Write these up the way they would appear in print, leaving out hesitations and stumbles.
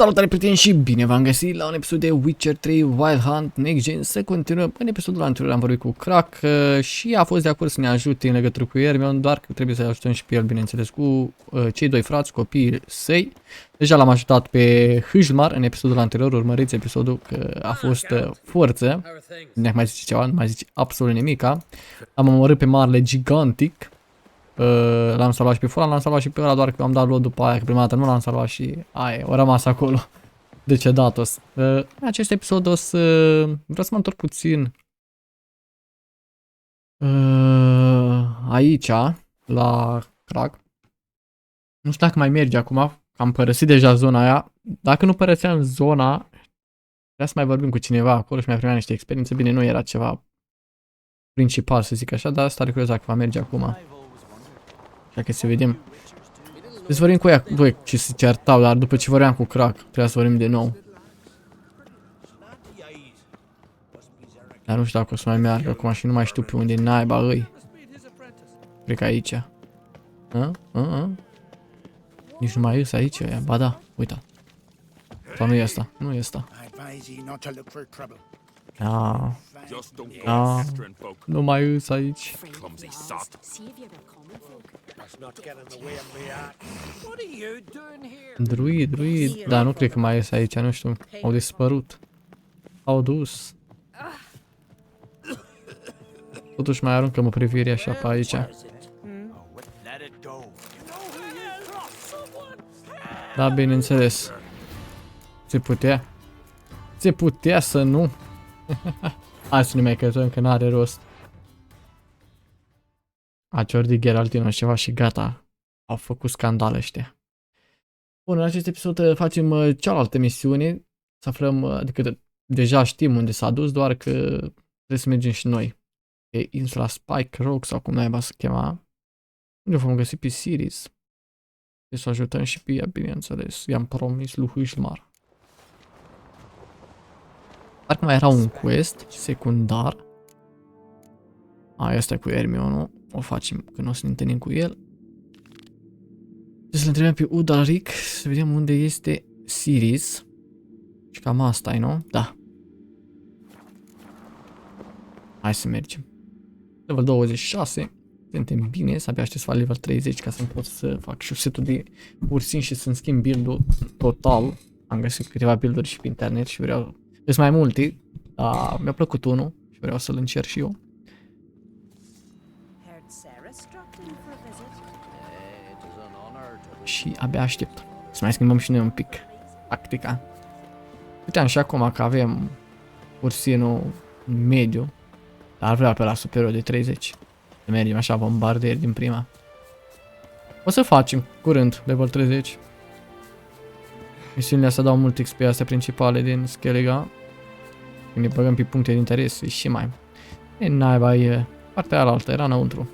Salutare prieteni și bine v-am găsit la un episod de Witcher 3 Wild Hunt Next Gen. Să continuăm. În episodul anterior am vorbit cu Crack și a fost de acord să ne ajute în legătură cu Hermione, doar că trebuie să ajutăm și pe el, bineînțeles, cu cei doi frați, copiii săi. Deja l-am ajutat pe Hâjmar în episodul anterior, urmăriți episodul că a fost forță. Ne-am mai zice ceva, nu mai zice absolut nimica. Am omorât pe marele gigantic. L-am salvat și pe Foran, l-am salvat și pe ăla, doar că am dat loc după aia, că prima dată nu l-am salvat și aia, a rămas acolo. Decedatos. În acest episod o să... vreau să mă întorc puțin aici, la Crack. Nu știu dacă mai merge acum, că am părăsit deja zona aia. Dacă nu părăseam zona, vreau să mai vorbim cu cineva acolo și mai primeam niște experiențe. Bine, nu era ceva principal, să zic așa, dar asta are curios dacă va merge acum. Așa că să vedem. Să vorbim cu ea, doi ce se certau, dar după ce vorbeam cu Crack, trebuia să vorbim de nou. Dar nu știu dacă o să mai meargă acum și nu mai știu pe unde naiba îi. Cred că aici. Nici nu mai ies aici, ea. Ba da, uita. Sau nu e asta, nu e asta. Nu mai ies aici. Druid, dar nu cred că mai ies aici, nu știu, au dispărut. Au dus. Totuși mai aruncă-mă privirea așa pe aici. Da, bineînțeles. Se putea? Se putea să nu? Hai să ne mai căutăm că n-are rost. A ciordit Geraltino ceva și gata. Au făcut scandal ăștia. Bun, în acest episod facem cealaltă misiune. Să aflăm, adică deja știm unde s-a dus, doar că trebuie să mergem și noi. Pe insula Spike Rock sau cum naiba să chema. Unde vom găsi pe Siris. Trebuie să ajutăm și pe ea, bineînțeles. I-am promis lui Hâjmar. Parcă mai era un quest secundar. Asta e cu Hermione. O facem când o să ne întâlnim cu el. Trebuie să-l întrebăm pe Udalric să vedem unde este Siris. Și cam asta e, nu? Da. Hai să mergem. Level 26. Suntem bine, să abia aștept să fac level 30 ca să-mi pot să fac și setul de ursini și să-mi schimb build-ul total. Am găsit câteva build-uri și pe internet și vreau... Sunt mai multe, dar mi-a plăcut unul și vreau să-l încerc și eu. Și abia aștept să mai schimbăm și noi un pic tactica. Uiteam și acum că avem ursinul mediu, dar vreau pe la superior de 30. Să mergem așa bombardieri din prima. O să facem curând level 30. Misiunile astea dau mult XP astea principale din Skellige. Când ne băgăm pe puncte de interes și mai. E naiba, e partea alaltă, era înăuntru.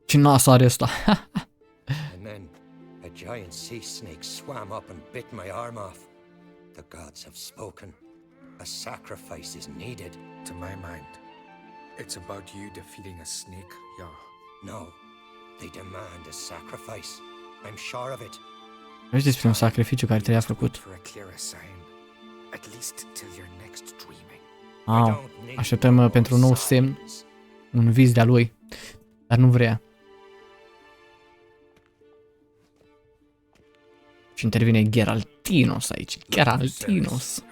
Ce nas are ăsta? And then a giant sea snake swam up and bit my arm off. The gods have spoken. A sacrifice is needed. To my mind, it's about you defeating a snake, yeah. No, they demand a sacrifice. I'm sure of it. Vreți despre un sacrificiu care trebuia făcut. For a clearer sign, at least till your next dreaming. Așteptăm pentru un nou semn, un vis de-a lui, dar nu vrea. Și intervine Geraltinos aici. Geraltinos.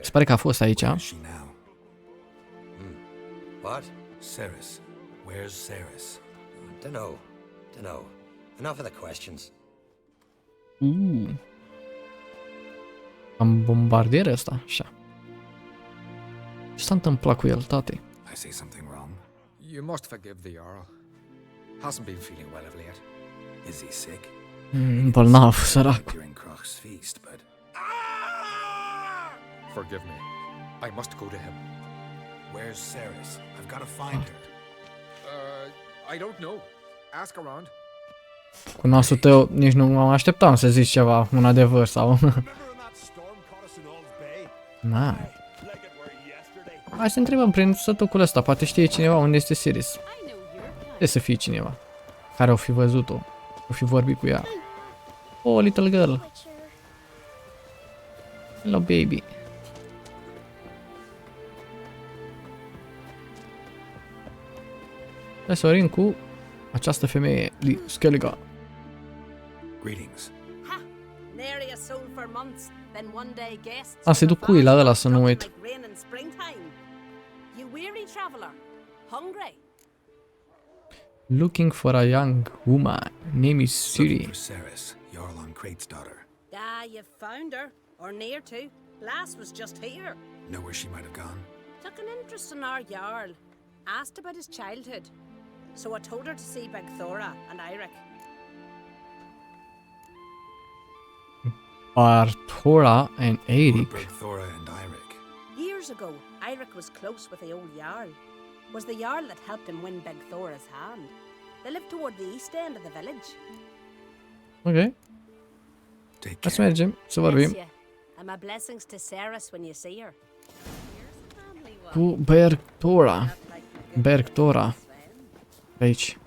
Se pare că a fost aici. What? Ceres. Where's Ceres? Dunno. Enough of the questions. Am bombardier ăsta, așa. Ce s-a întâmplat cu el, tate? I say something wrong. You must forgive the Jarl. Hasn't been feeling well of late. Is he sick? Bolnav, sărac. During Crach's feast, but... Forgive me. I must go to him. Where's Ceres? I've got to find her. I don't know. Ask around. Cu nasul tău nici nu mă așteptam să zici ceva, un adevăr sau... Na. Hai să întrebăm prin sătucul ăsta, poate știe cineva unde este Siris. Trebuie să fie cineva care o fi văzut-o, o fi vorbit cu ea. Oh, little girl. Hello, baby. Hai să orim cu această femeie, Skelliga. Greetings. A, se duc cuii la ăla, să nu uit. Looking for a young woman. Name is Siri. Looking for Ceres, Jarl on Crate's daughter. Ah, you found her, or near to. Last was just here. Know where she might have gone? Took an interest in our Jarl. Asked about his childhood. So I told her to see Big Thora and Eirik. Barthora and Eirik. Big Thora and Eirik. Years ago, Eirik was close with the old Jarl. Was the Jarl that helped him win Big Thora's hand. They lived toward the east end of the village. Ok. Take Hai să care. mergem, să vorbim. Bless you. And my blessings to Ceres when you see her. Cu Bergtora. Bergtora. Pe aici.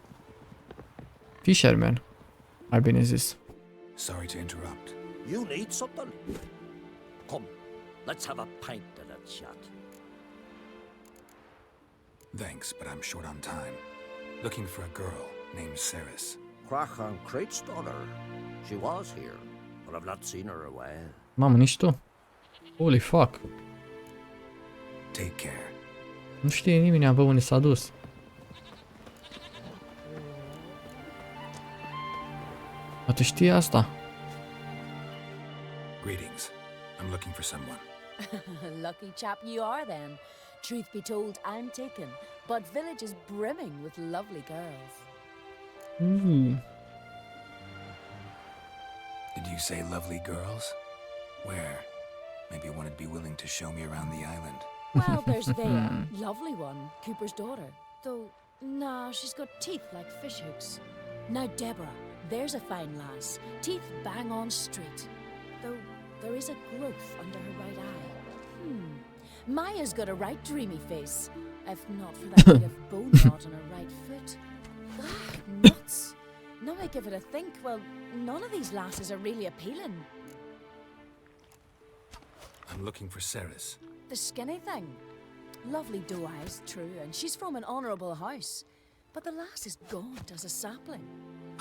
Fisherman. Mai bine zis. Sorry to interrupt. You need something? Come, let's have a pint and a chat. Thanks, but I'm short on time. Looking for a girl named Ceres. Crach on Crate's daughter. She was here, but I've not seen her a while. Mamă, nici tu? Holy fuck. Take care. Nu știe nimeni, bă, unde s-a dus. Poate știe asta. Greetings. I'm looking for someone. Lucky chap you are then. Truth be told, I'm taken, but village is brimming with lovely girls. Did you say lovely girls? Where? Maybe one would be willing to show me around the island. Well, there's Vea, lovely one, Cooper's daughter. Though, nah, she's got teeth like fish hooks. Now Deborah, there's a fine lass, teeth bang on straight. Though there is a growth under her right eye. Maya's got a right dreamy face, if not for that bit of bone rot on her right foot. Ah, nuts! Now I give it a think, well, none of these lasses are really appealing. I'm looking for Ceres. The skinny thing. Lovely doe eyes, true, and she's from an honourable house. But the lass is gaunt as a sapling.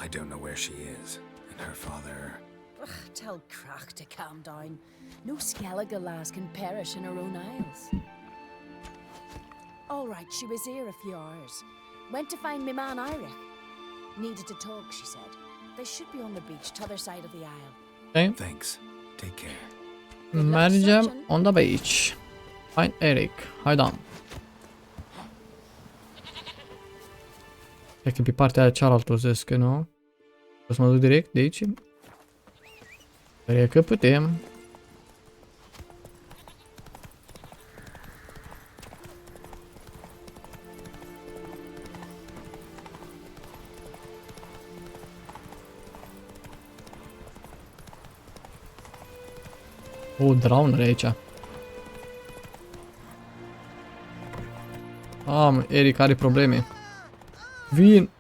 I don't know where she is, and her father... Ugh, tell Crach to calm down. No Skellige lass can perish in her own isles. All right, she was here a few hours. Went to find me man Eirik. Needed to talk, she said. They should be on the beach, t'other side of the isle. Ok. Thanks. Take care. Mergem on the beach. Find Eric. Haidam. Cred că pe partea aia cealaltă o zis că nu. O să mă duc direct de aici. Cred că putem. O, drowner aici. Am, Eric are probleme. Vin!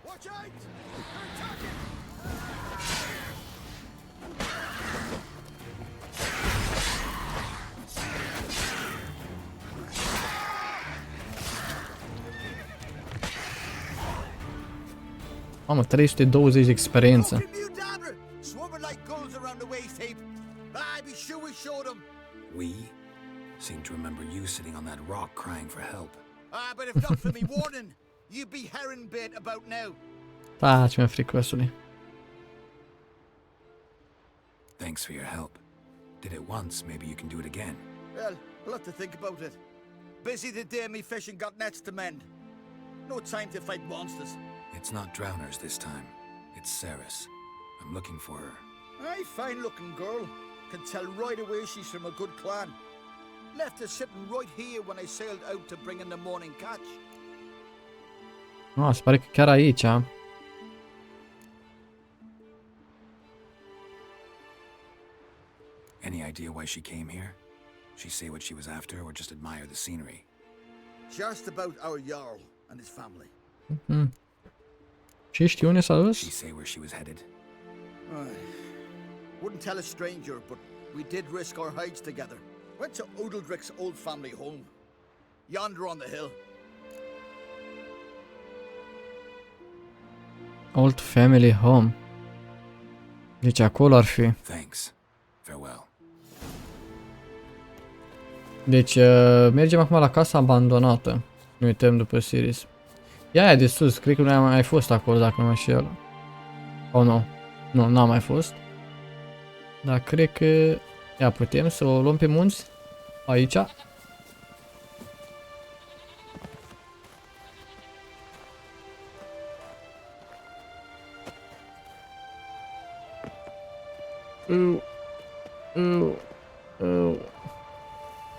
Mamă, 320 de experiență. We seem to remember you sitting on that rock crying for help. Ah, but if not for me warning, you'd be herring bait about now. Taci, mă, fricosule. Thanks for your help. Did it once, maybe you can do it again. Well, I'll have to think about it. Busy today, me fishing got nets to mend. No time to fight monsters. It's not drowners this time. It's Ceres. I'm looking for her. Aye, fine looking girl. Can tell right away she's from a good clan. Left her sitting right here when I sailed out to bring in the morning catch. Ah, se pare că chiar aici. Any idea why she came here? She say what she was after or just admire the scenery? She asked about our Jarl and his family. Și știu unde s-a dus? She say where she was headed? Wouldn't tell a stranger, but we did risk our hides together. Went to Udaldric's old family home. Yonder on the hill. Old family home. Deci acolo ar fi. Thanks. Farewell. Deci mergem acum la casa abandonată. Ne uităm după series. E aia de sus, cred că nu am mai fost acolo dacă nu mă înșel. Oh, nu. Nu, n-am mai fost. Dar cred că... Ia, putem să o luăm pe munți? Aici?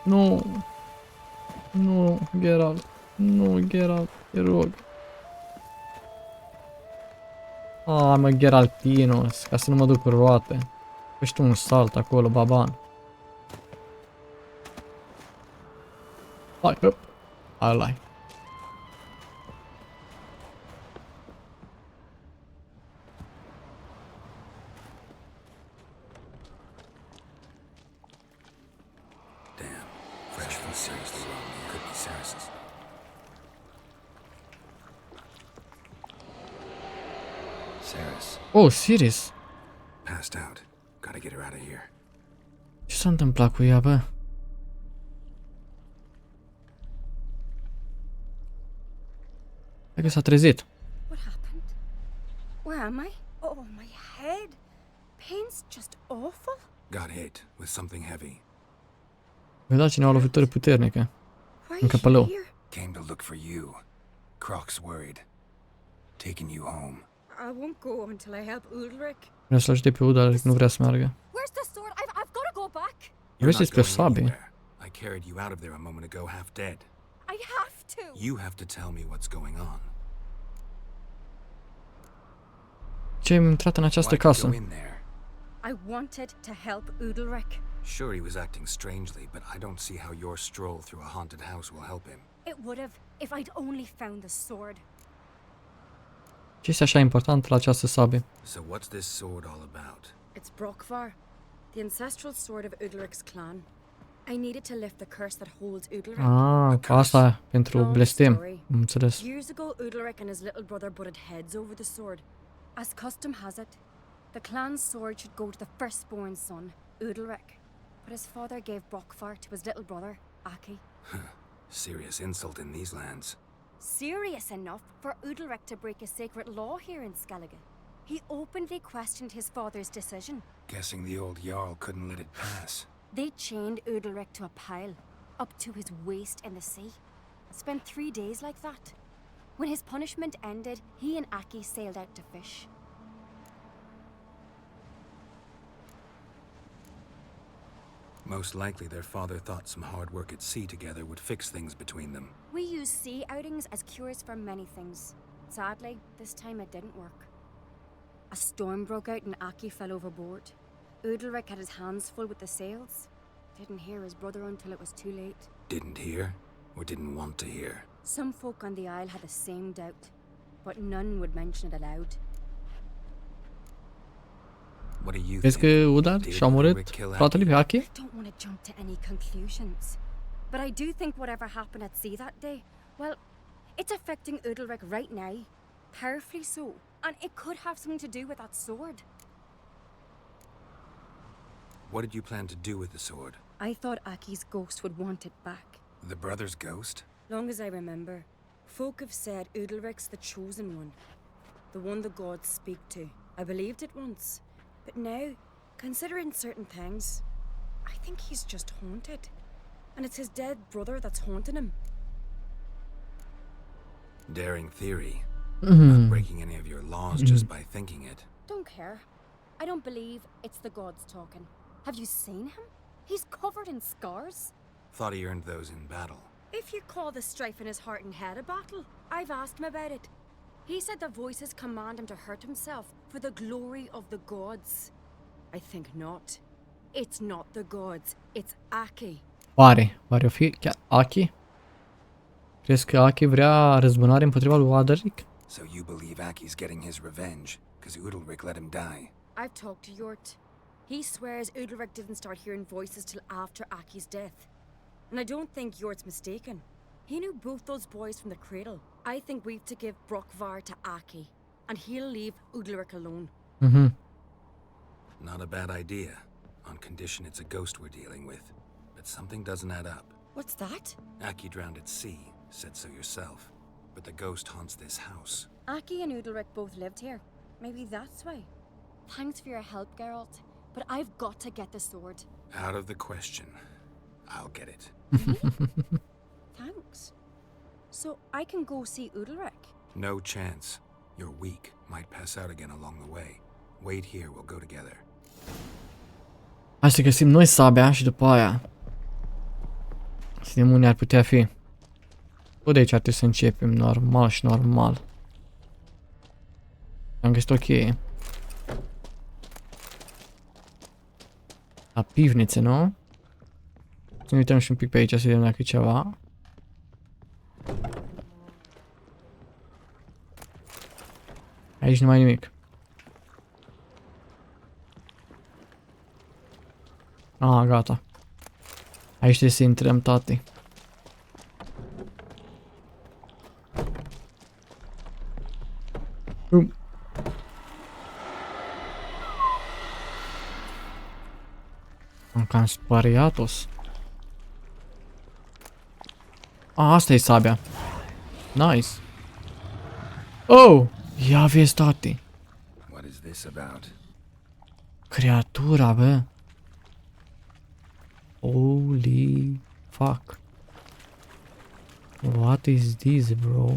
Nu. Nu, Geralt. Nu, Geralt, te rog. Mă, Geraltinos, ca să nu mă duc cu roate. Fă tu un salt acolo, baban. Hai, hop. Hai. Damn. Fresh from seriously wrong. Could be Saracens. Saris. Oh, Siris. Passed out. Gotta get her out of here. Ce s-a întâmplat cu ea, bă? Hai că s-a trezit. What happened? Where am I? Oh, my head. Pain's just awful. Got hit with something heavy. Vedea cineva o lovitură puternică. Why În căpălău. here? Came to look for you. Croc's worried. Taking you home. I won't go until I help Ulrich. Vrea să-l ajute pe Uda, nu vrea să meargă. Where's the sword? I've got to go back. Vreau să-i spre sabie. I carried you out of there a moment ago half dead. I have to. You have to tell me what's going on. Ce ai intrat în această Why'd you casă? go in there? I wanted to help Udalric. Sure, he was acting strangely, but I don't see how your stroll through a haunted house will help him. It would have if I'd only found the sword. Ce este așa important la această sabie? So what's this sword all about? It's Brockvar, the ancestral sword of Udalric's clan. I needed to lift the curse that holds Udalric. Ca asta pentru Long blestem. story. Am înțeles. Years ago, Udalric and his little brother butted heads over the sword. As custom has it, the clan's sword should go to the firstborn son, Udalric. But his father gave Brockvar to his little brother, Aki. Serious insult in these lands. Serious enough for Udalric to break a sacred law here in Skellige. He openly questioned his father's decision. Guessing the old Jarl couldn't let it pass. They chained Udalric to a pile, up to his waist in the sea. Spent 3 days like that. When his punishment ended, he and Aki sailed out to fish. Most likely their father thought some hard work at sea together would fix things between them. We use sea outings as cures for many things. Sadly, this time it didn't work. A storm broke out and Aki fell overboard. Udalric had his hands full with the sails. Didn't hear his brother until it was too late. Didn't hear, or didn't want to hear. Some folk on the isle had the same doubt, but none would mention it aloud. What do you Vezi think? că Uda Did și-a omorât Ulrich kill fratele pe Aki? I don't want to jump to any conclusions, but I do think whatever happened at sea that day, well, it's affecting Udalric right now, powerfully so, and it could have something to do with that sword. What did you plan to do with the sword? I thought Aki's ghost would want it back. The brother's ghost? Long as I remember, folk have said Udalric's the chosen one, the one the gods speak to. I believed it once, but now, considering certain things, I think he's just haunted. And it's his dead brother that's haunting him. Daring theory. Not breaking any of your laws just by thinking it. Don't care. I don't believe it's the gods talking. Have you seen him? He's covered in scars. Thought he earned those in battle. If you call the strife in his heart and head a battle, I've asked him about it. He said the voices command him to hurt himself for the glory of the gods. I think not. It's not the gods, it's Aki. Oare o fi chiar Aki? Crezi că Aki vrea răzbunare împotriva lui Adaric? So you believe Aki's getting his revenge, because Udalric let him die? I've talked to Yort. He swears Udalric didn't start hearing voices till after Aki's death. And I don't think Yort's mistaken. He knew both those boys from the cradle. I think we've to give Brockvar to Aki, and he'll leave Udalric alone. Not a bad idea, on condition it's a ghost we're dealing with. But something doesn't add up. What's that? Aki drowned at sea, said so yourself. But the ghost haunts this house. Aki and Udalric both lived here. Maybe that's why. Thanks for your help, Geralt. But I've got to get the sword. Out of the question. I'll get it. Thanks. So I can go see Udalric? No chance. You're weak. Might pass out again along the way. Wait here, we'll go together. Hai să găsim noi sabia și după aia să vedem unde ar putea fi. Tot de aici ar trebui să începem, normal și normal. Am găsit o cheie. La pivnițe, nu? Să ne uităm și un pic pe aici să vedem dacă e ceva. Aici nu mai e nimic. Ah, gata. Aici trebuie să intrăm, tati. Am cam spariatos. Ah, asta e sabia. Nice. Oh! Ia vezi, tati. What is this about? Creatura, bă. Holy fuck. What is this, bro?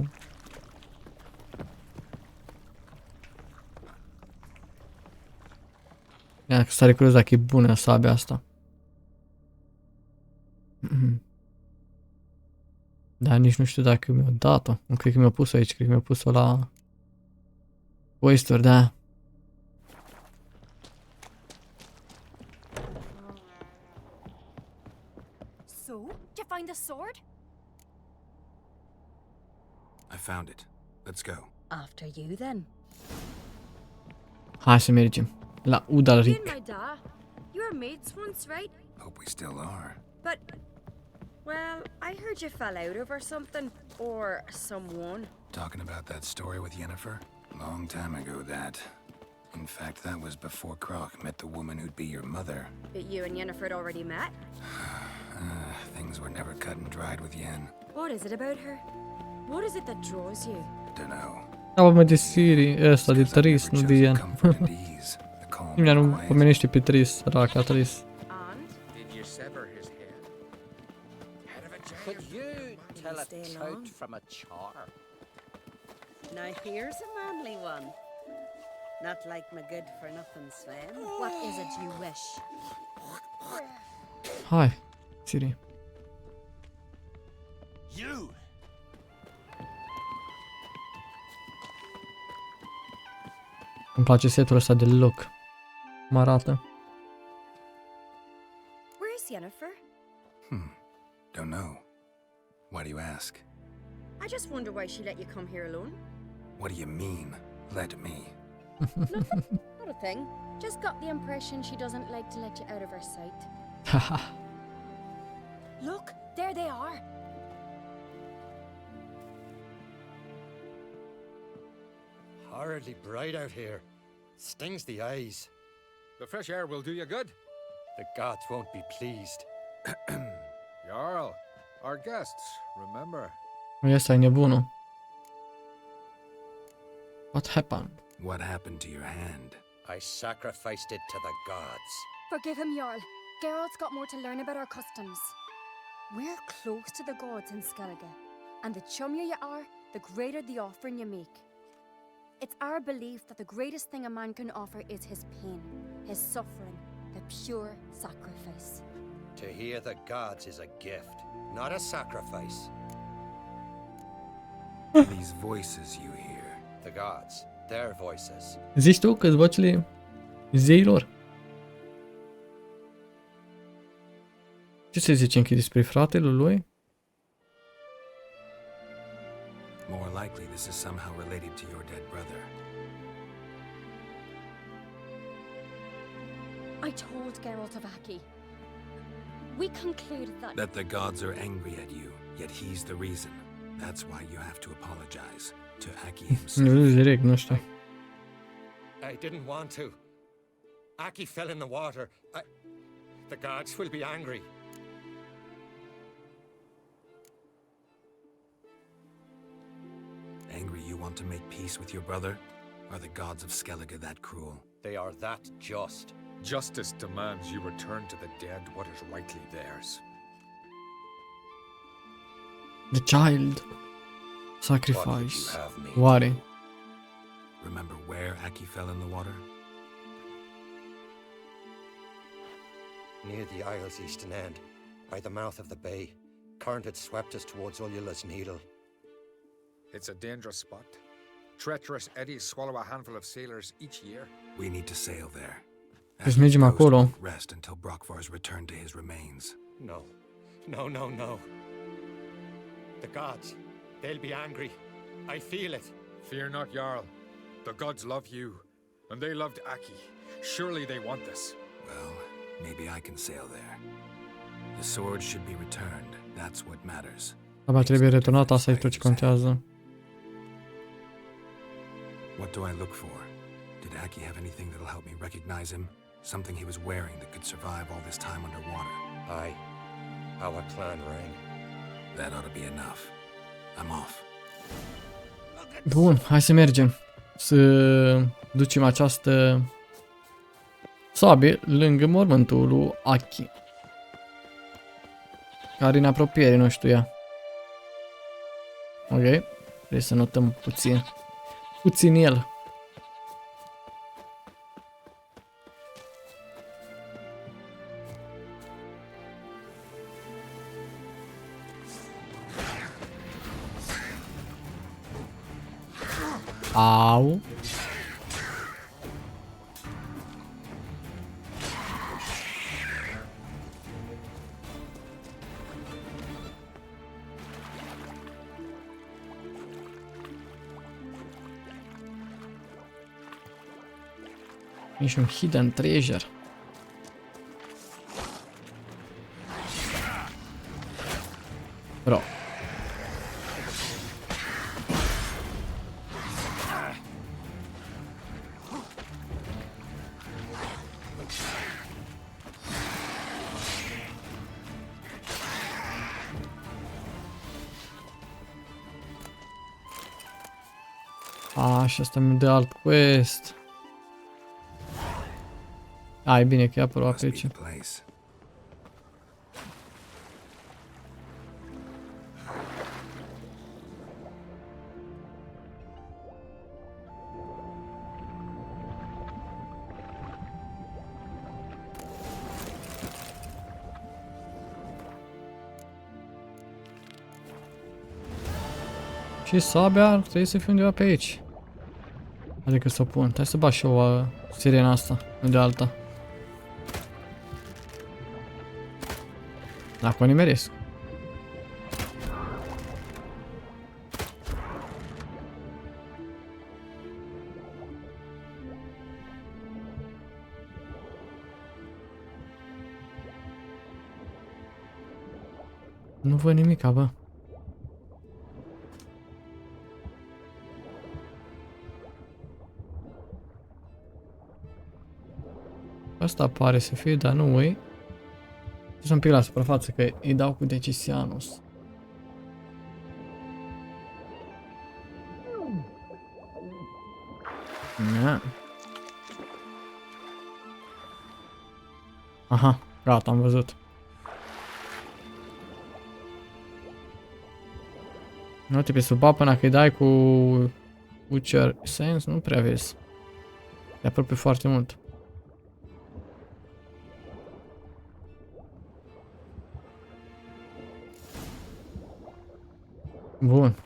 Ia, că s-a recurez dacă e bună sabia asta. Dar nici nu știu dacă mi-a dat-o. Nu cred că mi-a pus-o aici, cred că mi-a pus-o la quest-uri, da. So, did you find the sword? I found it. Let's go. After you, then. Hai să mergem la You Udalric. and my da, you were mates once, right? Hope we still are. But, well, I heard you fell out over something, or someone. Talking about that story with Yennefer? Long time ago, that. In fact, that was before Croc met the woman who'd be your mother. But you and Yennefer had already met? Things were never cut and dried with Yen. What is it about her? What is it that draws you? Dunno. Am mă de Siri, ăsta de Tris, nu de Ian. Nimeni nu pomenește pe Tris, săraca Tris. And? Did you sever his head? Head of a Could giant. you tell a stay tout long? from a char? Now here's a manly one. Not like my good for nothing Sven. What is it you wish? Hai, Siri. You! Îmi place setul ăsta de look. Cum arată. Where is Yennefer? Don't know. Why do you ask? I just wonder why she let you come here alone. What do you mean, let me? Not a thing. Just got the impression she doesn't like to let you out of her sight. Haha. Look, there they are. Horridly bright out here. Stings the eyes. The fresh air will do you good. The gods won't be pleased. Jarl, our guests, remember. Ăsta e nebunul. What happened? What happened to your hand? I sacrificed it to the gods. Forgive him, Jarl. Geralt's got more to learn about our customs. We're close to the gods in Skellige, and the chummier you are, the greater the offering you make. It's our belief that the greatest thing a man can offer is his pain, his suffering, the pure sacrifice. To hear the gods is a gift, not a sacrifice. These voices you hear. The gods, their voices. Zici tu că-s vocile zeilor? Ce se zice închid despre fratele lui? More likely this is somehow related to your dead brother. I told Geralt of Aki. We concluded That the gods are angry at you, yet he's the reason. That's why you have to apologize to Aki himself. Nu direct, nu știu. I didn't want to. Aki fell in the water. The gods will be angry. Angry you want to make peace with your brother? Are the gods of Skellige that cruel? They are that just. Justice demands you return to the dead what is rightly theirs. The child. Sacrifice. Oare? Remember where Aki fell in the water? Near the isle's eastern end, by the mouth of the bay. Current had swept us towards Ullula's Needle. It's a dangerous spot. Treacherous eddies swallow a handful of sailors each year. We need to sail there. Deci mergem acolo. Rest until Brokvar's return to his remains. No. No, no, no. The gods, they'll be angry. I feel it. Fear not, Jarl. The gods love you, and they loved Aki. Surely they want this. Well, maybe I can sail there. The sword should be returned. That's what matters. Aba trebuie returnat, asta e tot ce contează. What do I look for? Did Aki have anything that'll help me recognize him? Something he was wearing that could survive all this time underwater? Aye. Our clan ring. That ought to be enough. I'm off. Bun, hai să mergem. Să ducem această sabie lângă mormântul lui Aki. Care în apropiere, nu știu ea. Ok, trebuie să notăm puțin. Puțin el. Au. E și un hidden treasure. Bro. Și asta mi dă alt quest. E bine că e aproape aici. Și sabia ar trebui să fie undeva pe aici. Adică să o pun. Hai să bat și eu sirena asta, nu de alta. Dacă o nimeresc. Nu văd nimica, bă. Asta pare să fie, dar nu e. Sunt un pic la suprafață, că îi dau cu Decisianus. Aha, gata, am văzut. Nu te pe sub apă, până că îi dai cu Witcher Sense, nu prea vezi. E aproape foarte mult. Bun.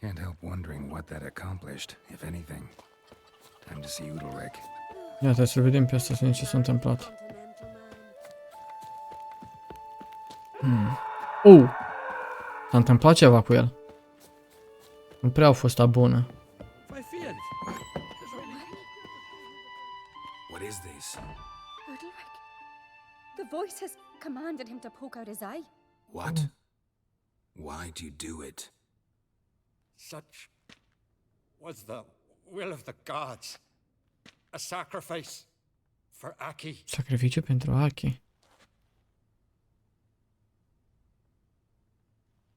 Can't help wondering what that accomplished, if anything. Time to see Udalric. Iată, să vedem pe asta, să vedem ce s-a întâmplat. S-a întâmplat ceva cu el. Nu prea au fost bună. What is this? Udalric, the voice has commanded him to poke out his eye. What? Why do you do it? Such was the will of the gods. A sacrifice for Aki. Sacrificiu pentru Aki.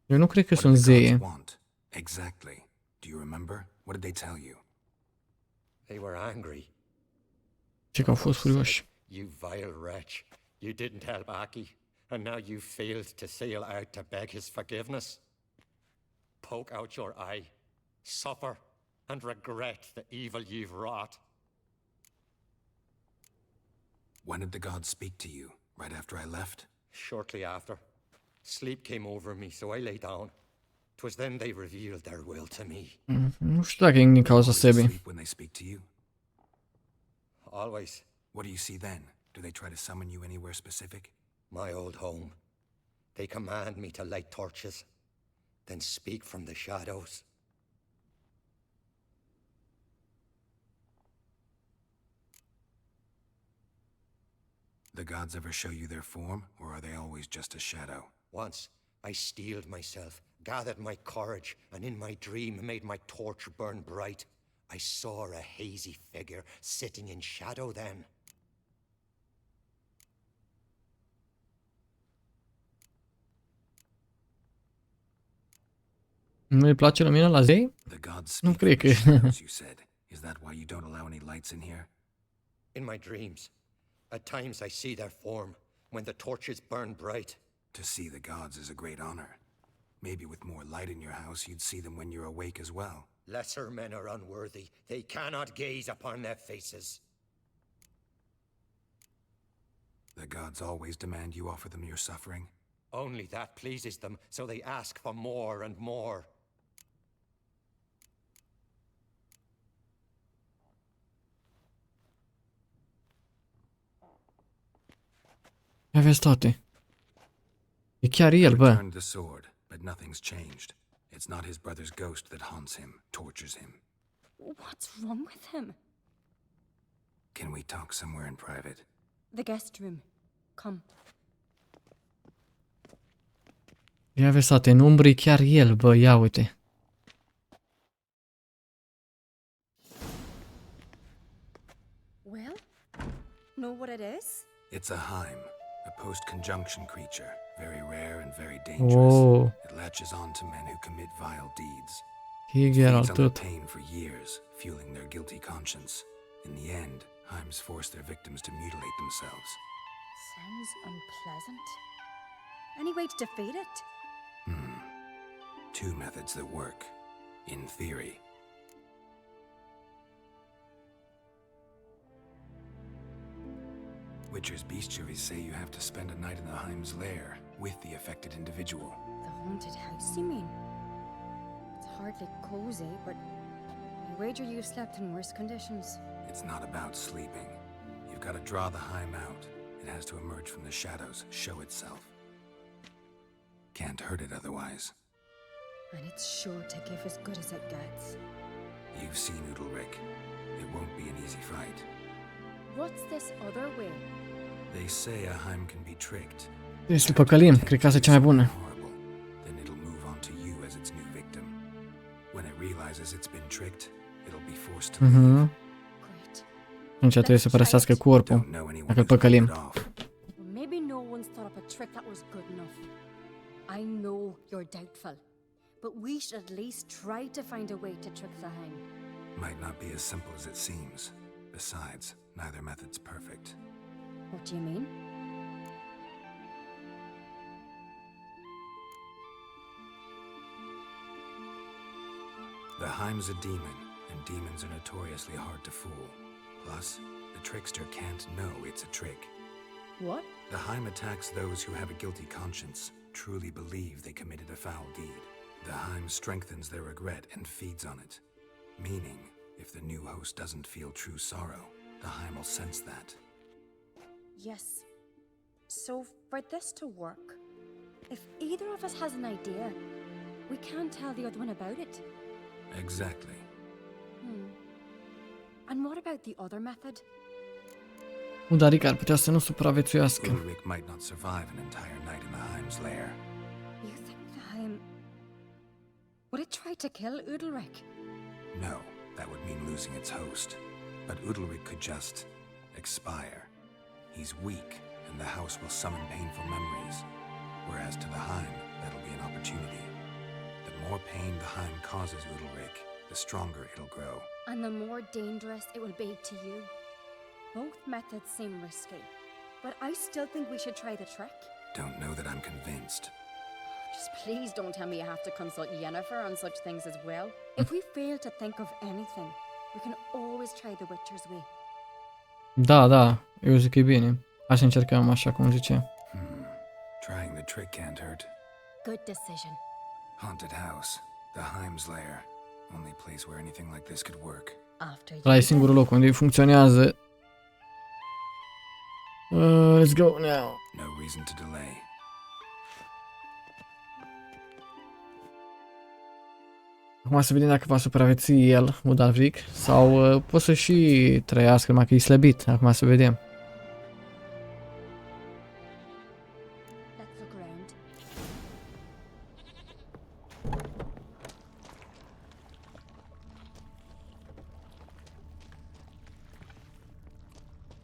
Eu nu cred că sunt zeie. Exactly. Do you remember? What did they tell you? They were angry. Ce că au fost furioși. You vile wretch. You didn't help Aki, and now you failed to sail out to beg his forgiveness. Poke out your eye, suffer, and regret the evil you've wrought. When did the gods speak to you? Right after I left? Shortly after. Sleep came over me, so I lay down. 'Twas then they revealed their will to me. Nu știu dacă e din cauza sebii. When they speak to you? Always. What do you see then? Do they try to summon you anywhere specific? My old home. They command me to light torches, then speak from the shadows. The gods ever show you their form, or are they always just a shadow? Once, I steeled myself, gathered my courage, and in my dream made my torch burn bright. I saw a hazy figure sitting in shadow then. Nu-i place lumina la zei? Nu cred că... You said. Is that why you don't allow any lights in here? In my dreams, at times I see their form, when the torches burn bright. To see the gods is a great honor. Maybe with more light in your house, you'd see them when you're awake as well. Lesser men are unworthy. They cannot gaze upon their faces. The gods always demand you offer them your suffering? Only that pleases them, so they ask for more and more. Aveți toate. E chiar el, bă. Turned the sword, but nothing's changed. It's not his brother's ghost that haunts him, tortures him. What's wrong with him? Can we talk somewhere in private? The guest room. Come. Ia aveți toate. În umbră e chiar el, bă. Ia uite. Well, know what it is? It's a Heim, a post-conjunction creature, very rare and very dangerous. Oh. It latches on to men who commit vile deeds. E Geralt Feeds on tot. the pain for years, fueling their guilty conscience. In the end, Heims force their victims to mutilate themselves. Sounds unpleasant. Any way to defeat it? Two methods that work, in theory. Witcher's bestiaries say you have to spend a night in the Heim's lair with the affected individual. The haunted house, you mean? It's hardly cozy, but I wager you've slept in worse conditions. It's not about sleeping. You've got to draw the Heim out. It has to emerge from the shadows, show itself. Can't hurt it otherwise. And it's sure to give as good as it gets. You've seen Udalric. It won't be an easy fight. What's this other way? They say a Heim can be tricked. Deci să păcălim. Cred că asta e cea mai bună. Horrible. Then it'll move on to you as its new victim. When it realizes it's been tricked, it'll be forced to leave. Great. Atunci trebuie să părăsească corpul. Don't know anyone Dacă îl who's pulled păcălim. it off. Well, maybe no one's thought up a trick that was good enough. I know you're doubtful, but we should at least try to find a way to trick the Heim. Might not be as simple as it seems. Besides, neither method's perfect. What do you mean? The Heim's a demon, and demons are notoriously hard to fool. Plus, the trickster can't know it's a trick. What? The Heim attacks those who have a guilty conscience, truly believe they committed a foul deed. The Heim strengthens their regret and feeds on it. Meaning, if the new host doesn't feel true sorrow, the Heim will sense that. Yes. So for this to work, if either of us has an idea, we can't tell the other one about it. Exactly. And what about the other method? Udaric ar putea să nu supraviețuiască. Ulrich might not survive an entire night in the Heim's lair. You think the Heim would it try to kill Udalric? No, that would mean losing its host. But Udalric could just expire. He's weak, and the house will summon painful memories. Whereas to the Heim, that'll be an opportunity. The more pain the Heim causes Udalric, the stronger it'll grow. And the more dangerous it will be to you. Both methods seem risky, but I still think we should try the trick. Don't know that I'm convinced. Just please don't tell me you have to consult Yennefer on such things as well. If we fail to think of anything, we can always try the Witcher's way. Da, eu zic că e bine. Hai să încercăm așa cum zice. Trying the trick can't hurt. Good decision. Haunted house, the Heim's lair. Only place where anything like this could work. After you. Ăla e singurul loc unde funcționează. Let's go now. No reason to delay. Acum să vedem dacă va supraviețui el, Udalric, sau poate să și trăiască, numai că e slăbit. Acum să vedem. Let's look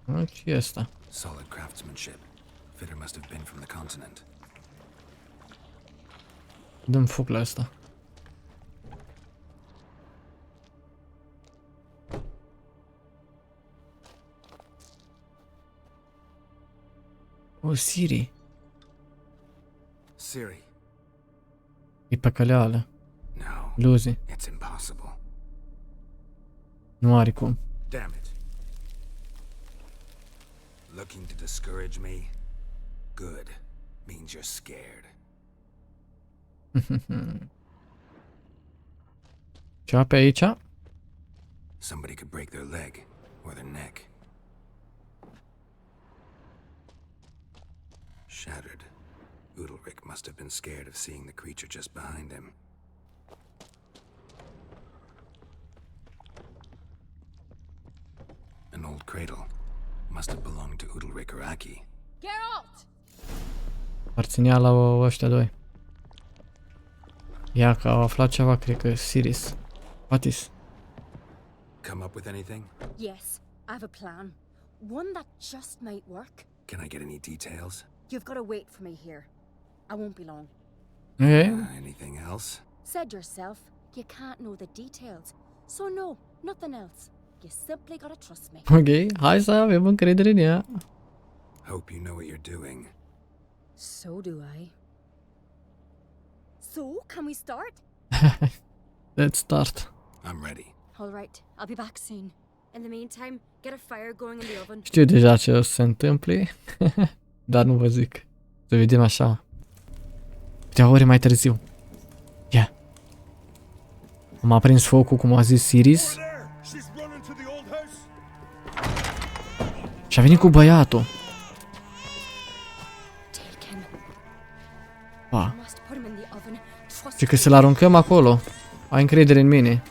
around. Ce e asta? Solid craftsmanship. Fitter must have been from the continent. Dăm foc la asta. O, Siri. Siri. E pe caleală. No. Luzi. It's impossible. Nu are cum. Damn it. Looking to discourage me? Good. Means you're scared. Ceva pe aici? Somebody could break their leg or their neck. Shattered. Udalric must have been scared of seeing the creature just behind him. An old cradle. Must have belonged to Udalric or Aki. Geralt! Aparținea la ăștia doi. Ia că au aflat ceva, cred că Siris. Patis. Come up with anything? Yes, I have a plan. One that just might work. Can I get any details? You've got to wait for me here. I won't be long. Okay. Anything else? Said yourself, you can't know the details. So no, nothing else. You simply gotta trust me. Ok, hai să avem încredere în ea. Hope you know what you're doing. So do I. So, can we start? Let's start. I'm ready. All right, I'll be back soon. In the meantime, get a fire going in the oven. Știu deja ce o să se întâmple, dar nu vă zic. Să vedem așa. Câteva ore mai târziu. Ia. Am aprins focul, cum a zis Siris. Și a venit cu băiatul. Pa. Și că să-l aruncăm acolo. Ai încredere în mine.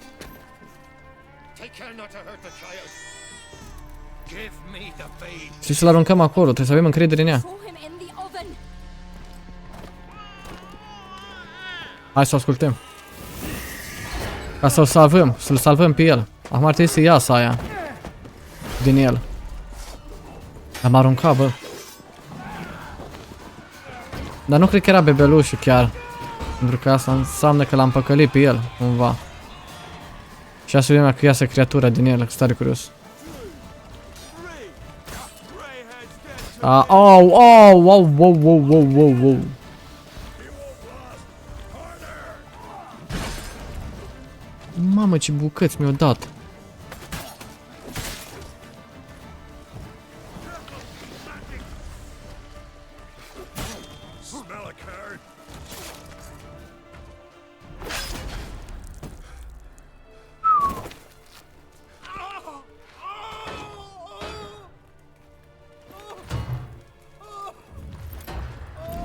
Și să-l aruncăm acolo, trebuie să avem încredere în ea. Hai să o ascultăm. Ca să-l salvăm, să-l salvăm pe el. Acum ar trebui să iasă aia din el. L-am aruncat, bă. Dar nu cred că era bebelușul chiar. Pentru că asta înseamnă că l-am păcălit pe el, cumva. Și asta vedem că iasă creatura din el, că stare curios. Wow. Mamă, ce bucăți mi-au dat.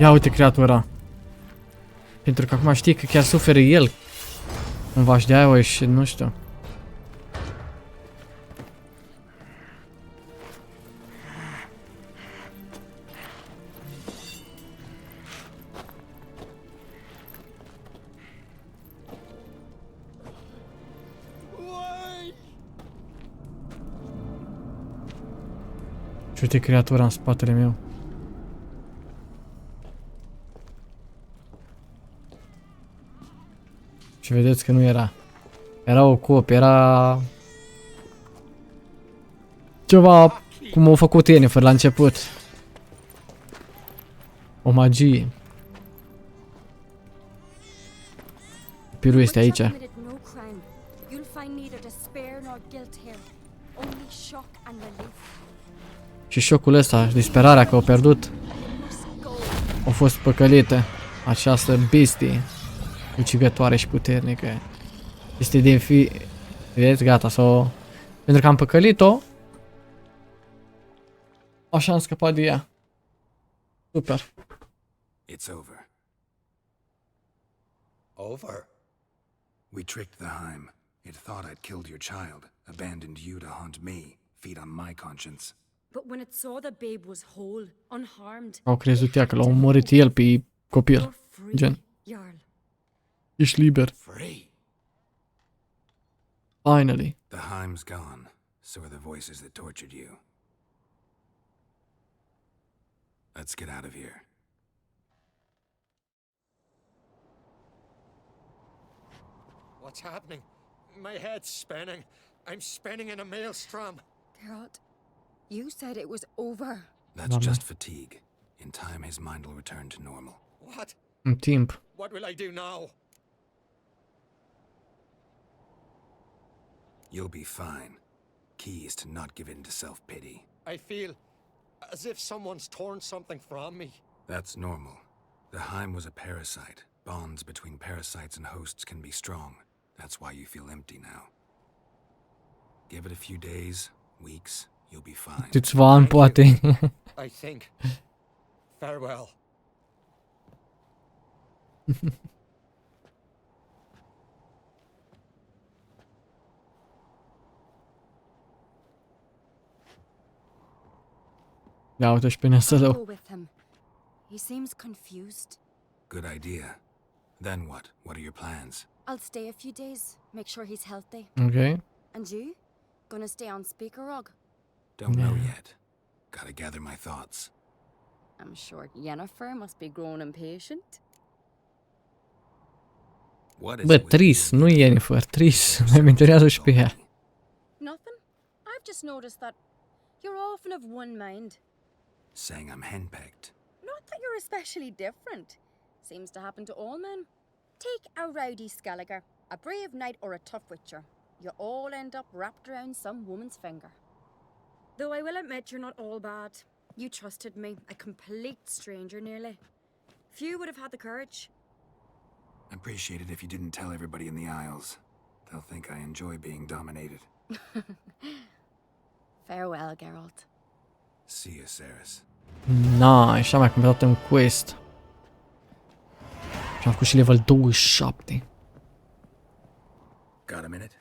Ia uite creatura. Pentru că acum știi că chiar suferă el. Cumva și de-aia o ieșit, nu știu. Și uite creatura în spatele meu. Și vedeți că nu era. Era o copie, era... ceva cum au făcut Yennefer la început. O magie. Pirul este aici. Și șocul ăsta, disperarea că au pierdut, au fost păcălită. Această bestie ucigătoare și puternică. Este din fi... Vedeți, gata, sau... Pentru că am păcălit-o, așa am scăpat de ea. Super. It's over. Over? We tricked the Heim. It thought I'd killed your child, abandoned you to haunt me, feed on my conscience. But when it saw the babe was whole, unharmed, Au crezut ea că l-a omorât el pe copil. Gen. Jarl. Ești liber. Free. Finally. The Heim's gone, so are the voices that tortured you. Let's get out of here. What's happening? My head's spinning. I'm spinning in a maelstrom. Geralt, you said it was over. That's just fatigue. In time, his mind will return to normal. What? În timp. What will I do now? You'll be fine. Key is to not give in to self-pity. I feel as if someone's torn something from me. That's normal. The Heim was a parasite. Bonds between parasites and hosts can be strong. That's why you feel empty now. Give it a few days, weeks, you'll be fine. Câțiva ani, poate. I think. Farewell. Ia uite și pe nesălău. Go with him. He seems confused. Good idea. Then what? What are your plans? I'll stay a few days, make sure he's healthy. Ok. And you? Gonna stay on speaker rug? Don't know yet. Gotta gather my thoughts. I'm sure Yennefer must be growing impatient. What is Bă, it with Tris, you? nu Yennefer, Tris. Mă interesează și pe ea. Nothing. I've just noticed that you're often of one mind. Saying I'm henpecked. Not that you're especially different. Seems to happen to all men. Take a rowdy Skelliger, a brave knight or a tough witcher. You all end up wrapped around some woman's finger. Though I will admit you're not all bad. You trusted me, a complete stranger nearly. Few would have had the courage. Appreciate it if you didn't tell everybody in the Isles. They'll think I enjoy being dominated. Farewell, Geralt. See you, Ceres. Na, și am mai completat un quest. Și am făcut și level 27. Got a minute?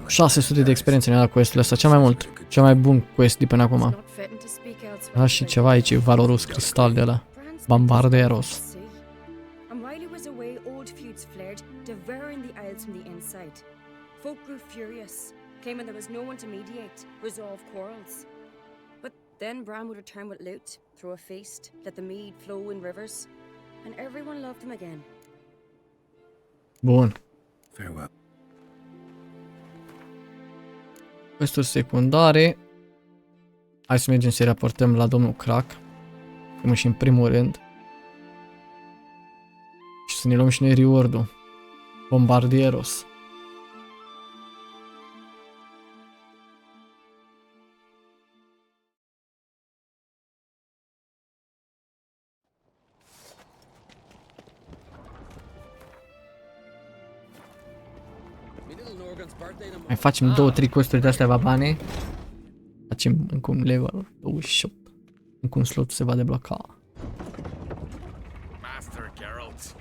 600 de experiențe ne-a dat questul ăsta, cel mai mult, cel mai bun quest de până acum. Da, și ceva aici, valoros cristal de ăla. Bombarderos. And while he was away, old feuds flared, devouring the isles from the inside. Folk grew furious, claiming there was no one to mediate, resolve quarrels. But then Bran would return with loot, throw a feast, let the mead flow in rivers, and everyone loved him again. Bun. Farewell. Questuri secundare. Hai să mergem să raportăm la domnul Crack. Și în primul rând. Și să ne luăm și noi reward-ul. Bombardieros. Mai facem 2-3 questuri de astea babane. Facem încă un level 28. Cum slotul se va debloca. Master Geralt.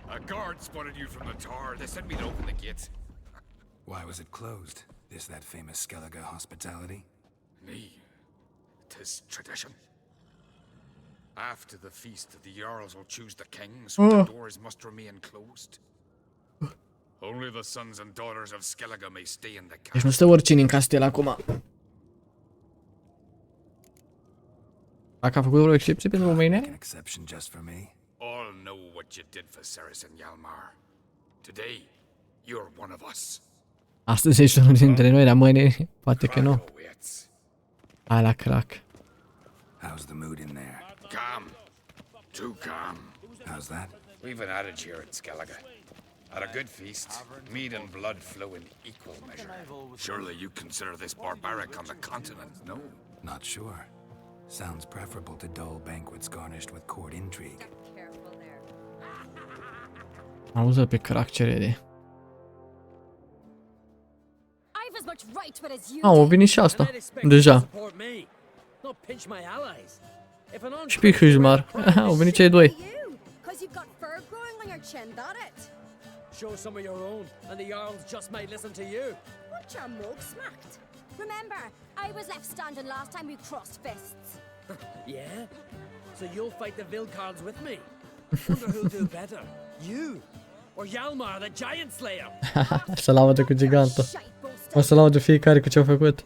A guard spotted you from the tower. They sent me to open the gate. Why was it closed? Is that famous Skellige hospitality? Nee, 'tis tradition. After the feast, the Jarls will choose the king, so the doors must remain closed. Only the sons and daughters of Skellige may stay in the Deci castle. nu stă oricine în castel acum. Dacă a făcut o excepție pentru An mâine? exception just for me? All know what you did for Ceres and Hjalmar. Today, you're one of us. Astăzi ești unul dintre noi, dar mâine poate că nu. Awaits. Hai la crack. How's the mood in there? Calm. Too calm. How's that? We've an adage here at Skellige. At a good feast, meat and blood flow in equal measure. Surely you consider this barbaric on the continent, no? Not sure. Sounds preferable to dull banquets garnished with court intrigue. Auză pe crack ce rede. I've as much right to it as you A, o vine și asta. Deja. Și pe hâjmar. Au venit cei doi. Because you've got fur growing on your chin, that it? Show some of your own, and the Jarls just might listen to you. Want your mug smacked? Remember, I was left standing last time we crossed fists. Yeah? So you'll fight the Vilcards with me? Wonder who'll do better, you or Hjalmar, the Giant Slayer? Să laudă cu gigantul. O să laudă fiecare cu ce-a făcut.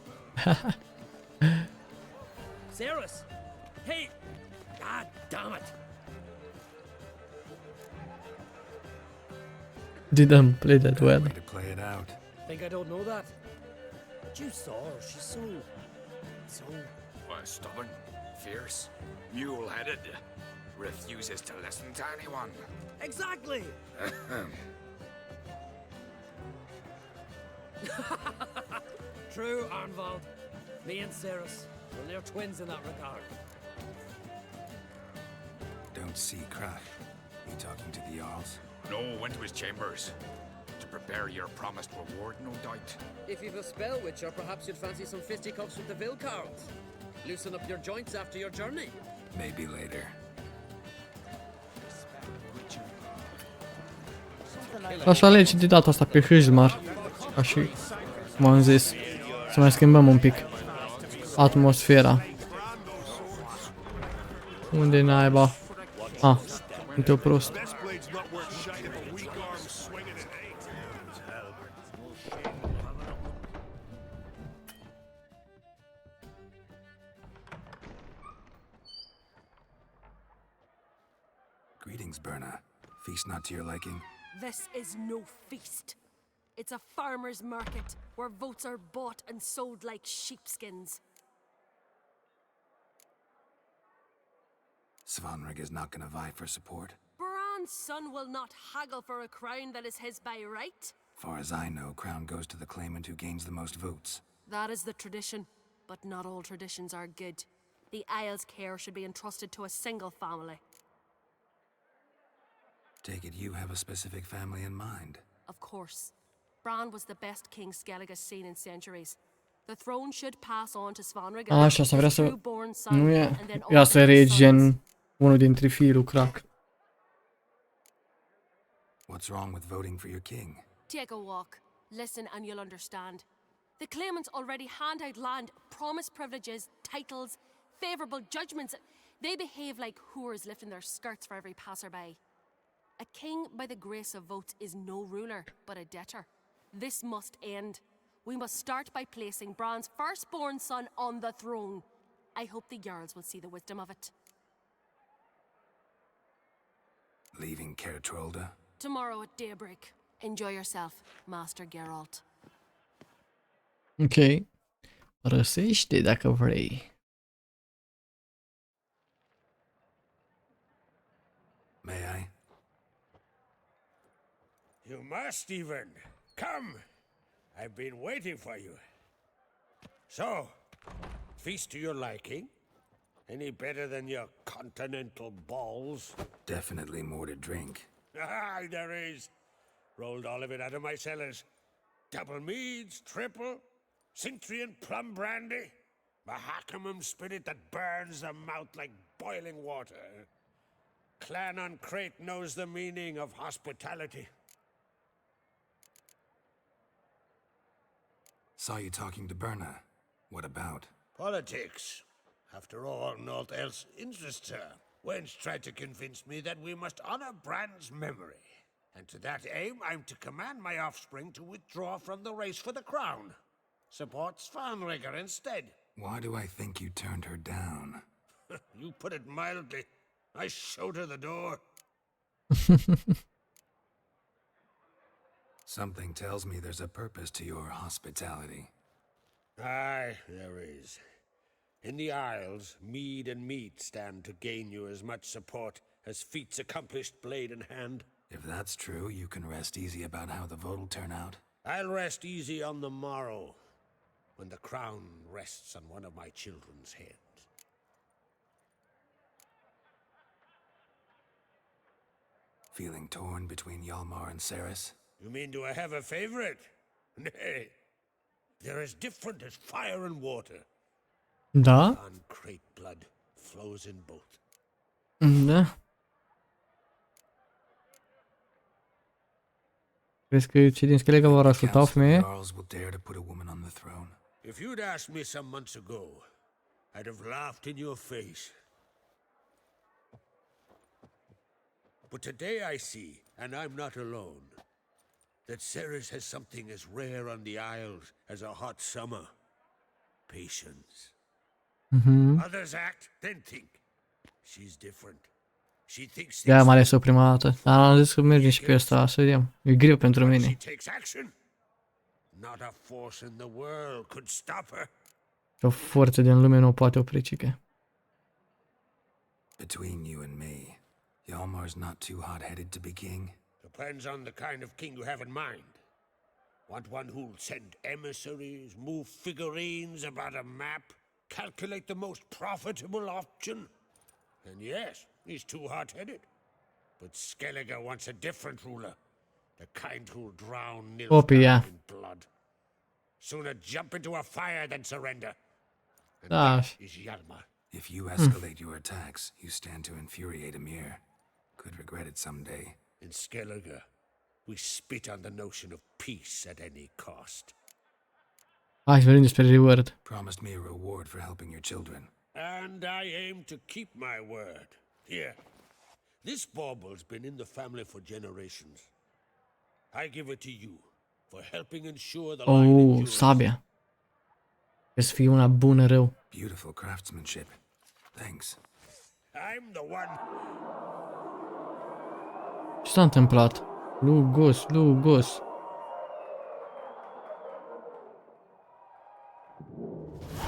Ceres! Hey! God damn it! Didn't play that well. Way to play it out. Think I don't know that? But you saw her, she's so... Stubborn, fierce, mule-headed. Refuses to listen to anyone. Exactly! True, Arnvald. Me and Ceres, well, they're twins in that regard. Don't see Krach. You talking to the Jarls? No, went to his chambers. To prepare your promised reward, no doubt. If you've a spell witcher, perhaps you'd fancy some fisticuffs with the Vilcards. Loosen up your joints after your journey. Maybe later. Aș alege de data asta pe hâjmar. Ca și cum am zis. Să mai schimbăm un pic atmosfera. Unde naiba? Ah, uite-o prost. Greetings, Berna. Feast not to your liking? This is no feast. It's a farmer's market where votes are bought and sold like sheepskins. Svanrig is not gonna vie for support? Bran's son will not haggle for a crown that is his by right. Far as I know, crown goes to the claimant who gains the most votes. That is the tradition, but not all traditions are good. The Isle's care should be entrusted to a single family. Take it you have a specific family in mind. Of course. Bran was the best king Skellige's seen in centuries. The throne should pass on to Svanrig, Așa, să vrea his să... newborn son, Nu e... and then Ia all să his regi sons. în unul dintre fiii lui Crack. What's wrong with voting for your king? Take a walk. Listen and you'll understand. The claimants already hand out land, promise privileges, titles, favourable judgments. They behave like whores lifting their skirts for every passerby. A king by the grace of votes is no ruler, but a debtor. This must end. We must start by placing Bran's firstborn son on the throne. I hope the Jarls will see the wisdom of it. Leaving Caer Trolda? Tomorrow at daybreak. Enjoy yourself, Master Geralt. Ok. Răsește dacă vrei. May I? You must even. Come. I've been waiting for you. So, feast to your liking? Any better than your continental balls? Definitely more to drink. Ah, there is. Rolled all of it out of my cellars. Double meads, triple, Cintrian plum brandy. A Hackamum spirit that burns the mouth like boiling water. Clan on Crate knows the meaning of hospitality. Saw you talking to Berna. What about? Politics. After all, naught else interests her. Wench tried to convince me that we must honor Bran's memory. And to that aim, I'm to command my offspring to withdraw from the race for the crown. Supports Farnrigger instead. Why do I think you turned her down? You put it mildly. I showed her the door. Something tells me there's a purpose to your hospitality. Aye, there is. In the Isles, mead and meat stand to gain you as much support as feats accomplished blade in hand. If that's true, you can rest easy about how the vote'll turn out. I'll rest easy on the morrow, when the crown rests on one of my children's heads. Feeling torn between Hjalmar and Ceres? You mean, do I have a favorite? Nay. They're as different as fire and water. Da? Crate blood flows in both. Da. Crezi că cei din Skellige vor asculta o femeie? If you'd asked me some months ago, I'd have laughed in your face. But today I see, and I'm not alone, that Ceres has something as rare on the Isles as a hot summer. Patience. Others act, then think. She's different. She thinks De-aia m-a ales-o prima dată. Dar am zis că mergem și pe ăsta, să vedem. E greu pentru mine. She takes action. Not a force in the world could stop her. O forță din lume nu o poate opri, cică. Between you and me, Hjalmar's not too hot-headed to be king? Depends on the kind of king you have in mind. Want one who'll send emissaries, move figurines about a map, calculate the most profitable option? And yes, he's too hot-headed. But Skellige wants a different ruler. The kind who'll drown Nilfgaard in blood. Sooner jump into a fire than surrender. And that is Hjalmar. If you escalate your attacks, you stand to infuriate Emir. Could regret it someday. In Skellige, we spit on the notion of peace at any cost. Hai să vorbim despre reward. Promised me a reward for helping your children. And I aim to keep my word. Here, this bauble's been in the family for generations. I give it to you for helping ensure the line endures. Sabia. Trebuie să fie una bună rău. Beautiful craftsmanship. Thanks. I'm the one. Ce s-a întâmplat? Lugos, Lugos.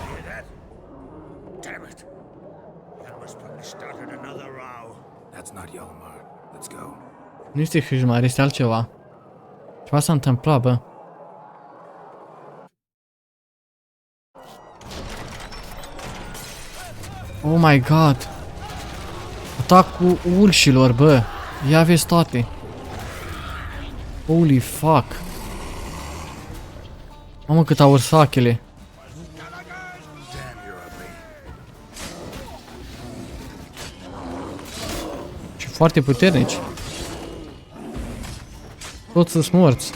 Hear that? Damn it. Hjalmar's probably started another row. That's not Hjalmar. Let's go. Nu este Hjalmar, este altceva. Ceva s-a întâmplat, bă. Oh my god. Atacul urșilor, bă. Ia vezi toate. Holy fuck. Mamă, cât au ursachele. Și foarte puternici. Toți sunt morți.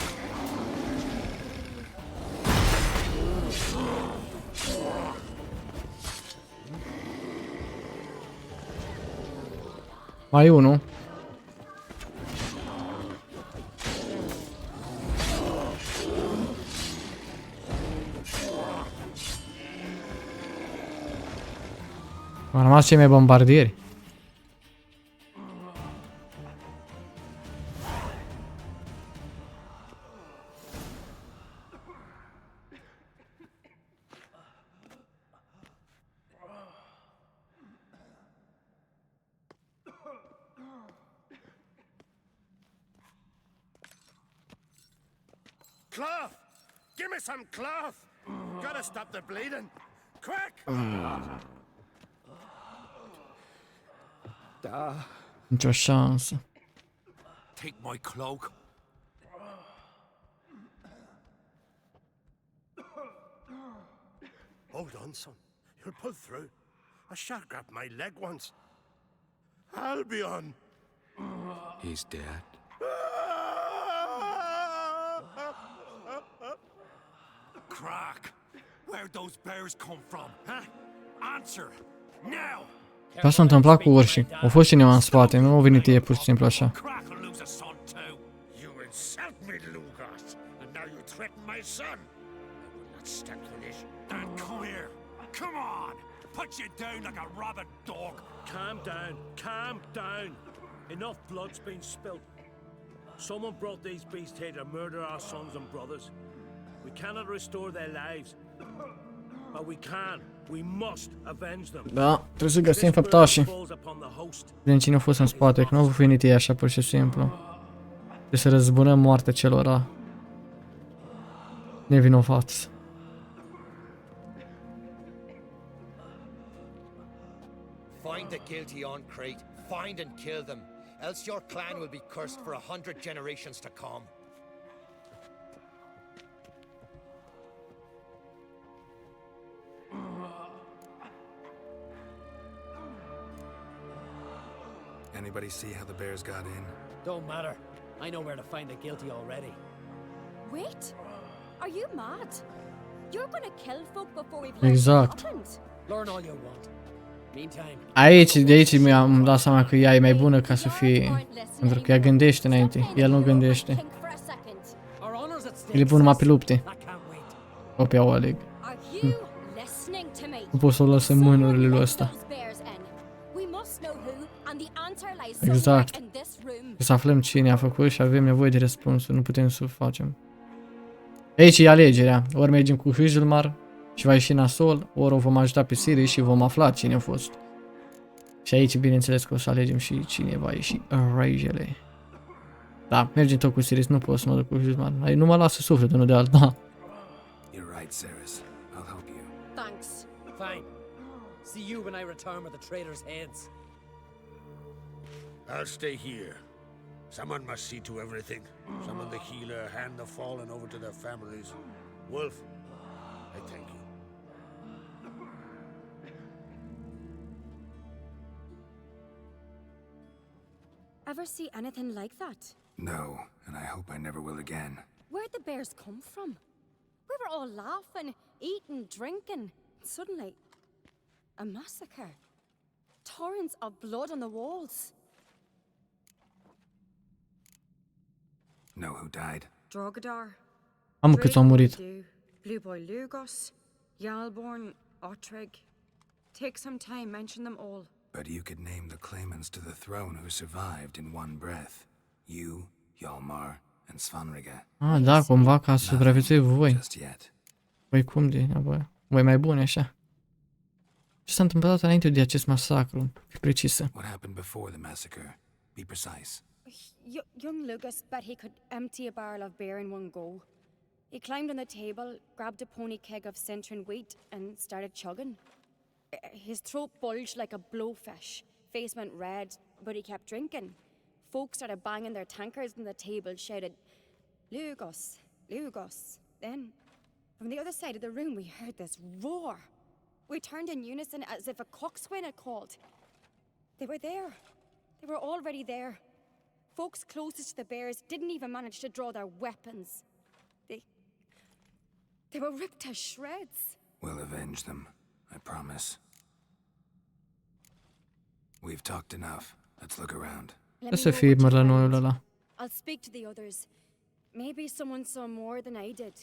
Mai unul. Au rămas cei mai bombardieri. Cloth! Give me some cloth! Gotta stop the bleeding! Quick! Nicio șansă. Take my cloak. Hold on, son. You'll pull through. A shark grabbed my leg once. Albion! He's dead. Crack! Where'd those bears come from, huh? Answer! Now! Ce s-a întâmplat cu urșii? A fost cineva în spate, nu a venit ei pur și simplu așa. Crack will lose a son too. You insult me, Lucas, and now you threaten my son. I will not stand for this. Dan, come here. Come on! Put you down like a rabid dog. Calm down, calm down. Enough blood's been spilt. Someone brought these beasts here to murder our sons and brothers. We cannot restore their lives. But we can, we must avenge them. Da, trebuie să găsim făptașii. Vedem cine a fost în spate, că nu au venit ei așa pur și simplu. Trebuie să răzbunăm moartea celor nevinovați. Find the guilty on Crete, find and kill them, else your clan will be cursed for 100 generations to come. Anybody see how the bears got in? Don't matter. I know where to find the guilty already. Wait! Are you mad? You're gonna kill folk before we've Exact. Learn all you want. Meantime, Aici, de aici mi-am dat seama că ea e mai bună ca să fie, pentru că ea gândește înainte, el nu gândește. El e bun numai pe lupte. Copia o aleg. Nu pot să o lăs în mânurile lui ăsta. Exact. Trebuie să aflăm cine a făcut și avem nevoie de răspunsuri, nu putem să o facem. Aici e alegerea, ori mergem cu Hügelmar și va ieși nasol, ori o vom ajuta pe Siri și vom afla cine a fost. Și aici, bineînțeles, că o să alegem și cine va ieși Regatele. Da, mergem tot cu Siri, nu pot să mă duc cu Hügelmar. Nu mă lasă sufletul unul de alta. You're right, Ceres. I'll help you. thanks. Fine. See you when I return with the traitors' heads. I'll stay here. Someone must see to everything. Someone the healer, hand the fallen over to their families. Wolf, I thank you. Ever see anything like that? No, and I hope I never will again. Where'd the bears come from? We were all laughing, eating, drinking. Suddenly, a massacre. Torrents of blood on the walls. Know who died? Drogadar. Am câți au murit. Blue Boy Lugos, Yalborn, Otreg. Take some time, mention them all. But you could name the claimants to the throne who survived in one breath. You, Hjalmar, and Svanriga. Ah, da, cumva ca să supraviețui voi. Voi cum de, voi mai buni așa. Ce s-a întâmplat înainte de acest masacru? Fi precisă. What happened before the massacre? Be precise. Young Lucas bet he could empty a barrel of beer in one go. He climbed on the table, grabbed a pony keg of Centron wheat, and started chugging. His throat bulged like a blowfish, face went red, but he kept drinking. Folks started banging their tankards on the table, shouted, Lugos, Lugos. Then, from the other side of the room, we heard this roar. We turned in unison as if a coxswain had called. They were there. They were already there. Folks closest to the bears didn't even manage to draw their weapons. They were ripped to shreds. We'll avenge them, I promise. We've talked enough. Let's look around. Ce să fie mărlănoiul ăla? I'll speak to the others. Maybe someone saw more than I did.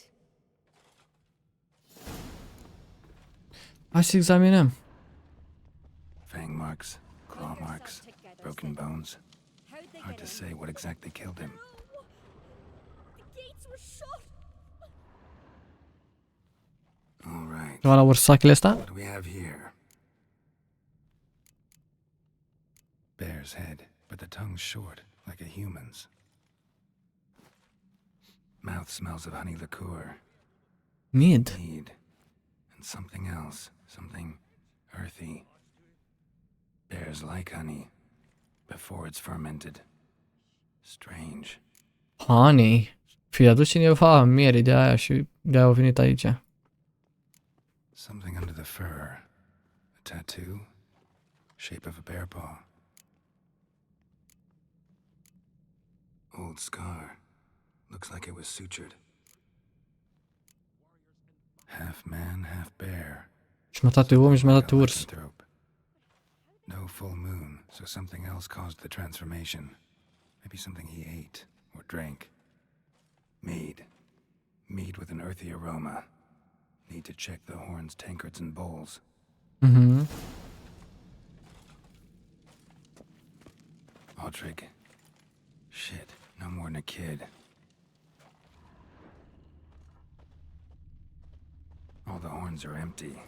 Hai să examinăm. Fang marks, claw marks, broken bones. Hard to say what exactly killed him. The gates were shut. All right. Ceva la ursachile astea? What do we have here? Bear's head, but the tongue's short, like a human's. Mouth smells of honey liqueur. Mead. And something else, something earthy. Bears like honey before it's fermented. Strange. Honey. Fi adus cineva miere de aia și de aia au venit aici. Something under the fur. tattoo. Shape of a bear paw. Old scar. Looks like it was sutured. Half man, half bear. Jumătate om, jumătate urs. No full moon, so something else caused the transformation. Maybe something he ate or drank. Mead. Mead with an earthy aroma. Need to check the horns, tankards, and bowls. Mhm. Autrig. Shit, no more than a kid. All the horns are empty.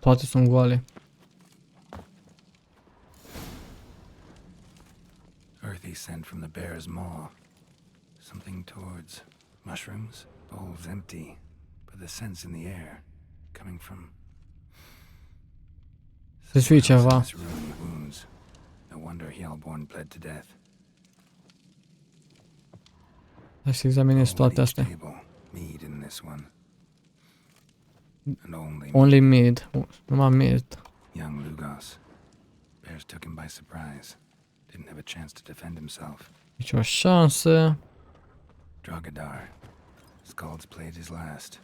Toate sunt goale. Earthy scent from the bear's maw. Something towards mushrooms. Bowls empty, but the scent's in the air. Coming from... Să fie ceva. Wounds. No wonder Hellborn bled to death. Hai să examinez toate astea. Mead in this one. And Only mead. Numai mead. Young Lugos. Bears took him by surprise. Didn't have a chance to defend himself. Nici o șansă. Drogadar. Scald's played his last.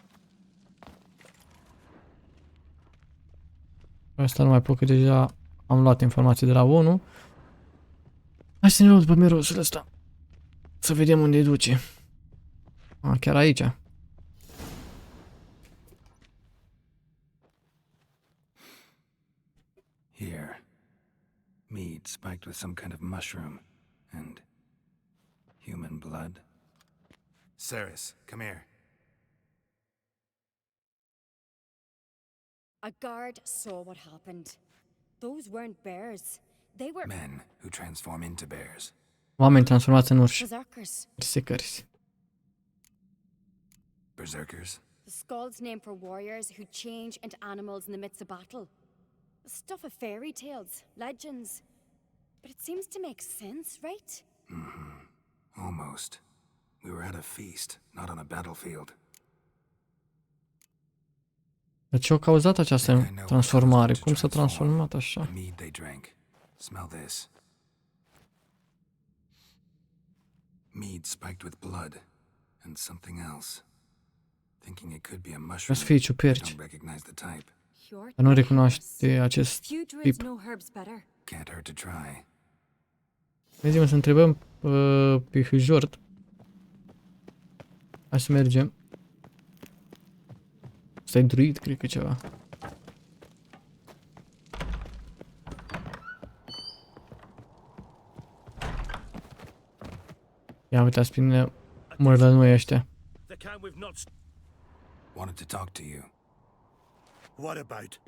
Asta nu mai pot, că deja am luat informații de la 1. Hai să ne luăm după mirosul ăsta. Să vedem unde îi duce. Chiar aici. Here. Mead spiked with some kind of mushroom. And... human blood. Ceres, come here. A guard saw what happened. Those weren't bears. They were men who transform into bears. Oameni transformați în urși. berserkers. Berserkers. Berserkers? The Skald's name for warriors who change into animals in the midst of battle. The stuff of fairy tales, legends. But it seems to make sense, right? Mm-hmm. Almost. We were at a feast, not on a battlefield. De ce a cauzat această transformare? Cum s-a transformat așa? Mead they drank. Smell this. Mead spiked with blood and something else. Thinking it could be a mushroom. Să fie ciuperci. Don't recognize the type. Dar nu recunoaște acest tip. Can't hurt to try. Mergem să întrebăm pe Hjort. Hai să mergem. Ăsta e druid, cred că ceva. Ia uitați pe mine, mărlănui ăștia. Wanted to talk to you. What about?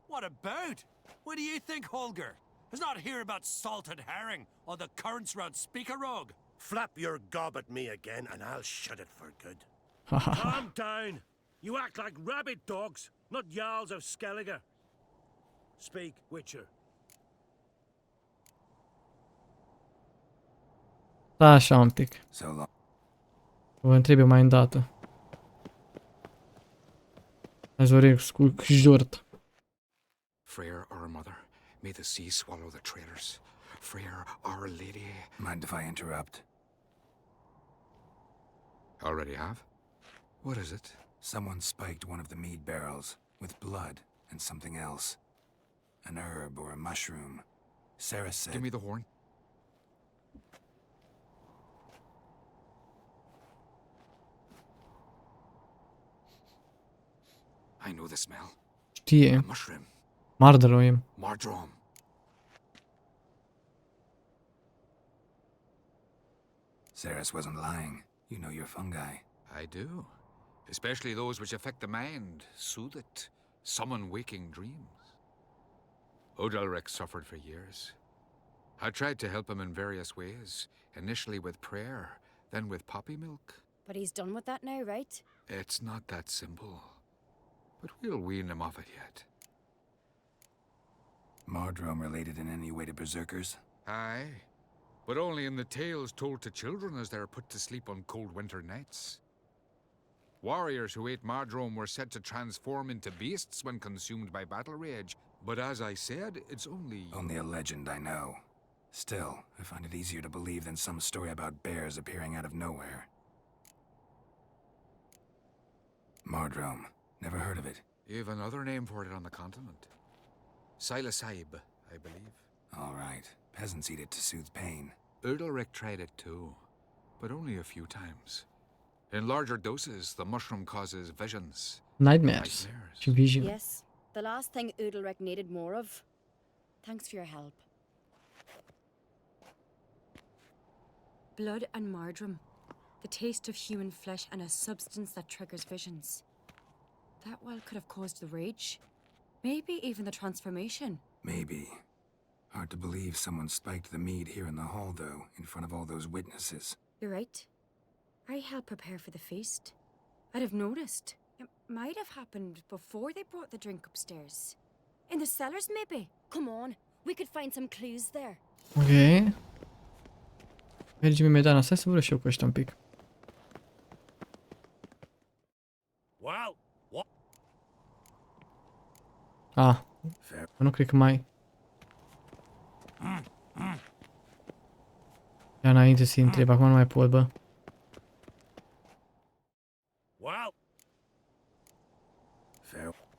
What about? What do you think, Holger? Is not hear about salted herring or the currents round Speakerog? Flap your gob at me again and I'll shut it for good. Calm down. You act like rabid dogs, not Jarls of Skellige. Speak, Witcher. Da, așa un pic. Vă întreb eu mai îndată. Hai să vorbesc cu Hjort. Freyr, our mother, may the sea swallow the traitors. Freyr, our lady. Mind if I interrupt? Already have? What is it? Someone spiked one of the mead barrels with blood and something else. An herb or a mushroom. Sarah said... Give me the horn. I know the smell. Știe. A mushroom. Mardroim. Mardrom. Ceres wasn't lying. You know your fungi. I do. Especially those which affect the mind, soothe it, summon waking dreams. Odalric suffered for years. I tried to help him in various ways, initially with prayer, then with poppy milk. But he's done with that now, right? It's not that simple. But we'll wean him off it yet. Mardrome related in any way to berserkers? Aye, but only in the tales told to children as they're put to sleep on cold winter nights. Warriors who ate Mardrome were said to transform into beasts when consumed by battle rage, But as I said, it's Only a legend, I know. Still, I find it easier to believe than some story about bears appearing out of nowhere. Mardrome. Never heard of it. You have another name for it on the continent. Silasib, I believe. All right. Peasants eat it to soothe pain. Udalric tried it too, but only a few times. In larger doses, the mushroom causes visions. Nightmares. Vision. Yes, the last thing Udalric needed more of. Thanks for your help. Blood and Mardrome. The taste of human flesh and a substance that triggers visions. That well could have caused the rage. Maybe even the transformation. Maybe. Hard to believe someone spiked the mead here in the hall, though, in front of all those witnesses. You're right. I helped prepare for the feast. I'd have noticed. It might have happened before they brought the drink upstairs. In the cellars, maybe. Come on, we could find some clues there. Ok. Mergem imediat, stai să vă și eu cu ăștia un pic. Well, what? Ah, nu cred că mai... Ia înainte să-i întreb, acum nu mai pot, bă.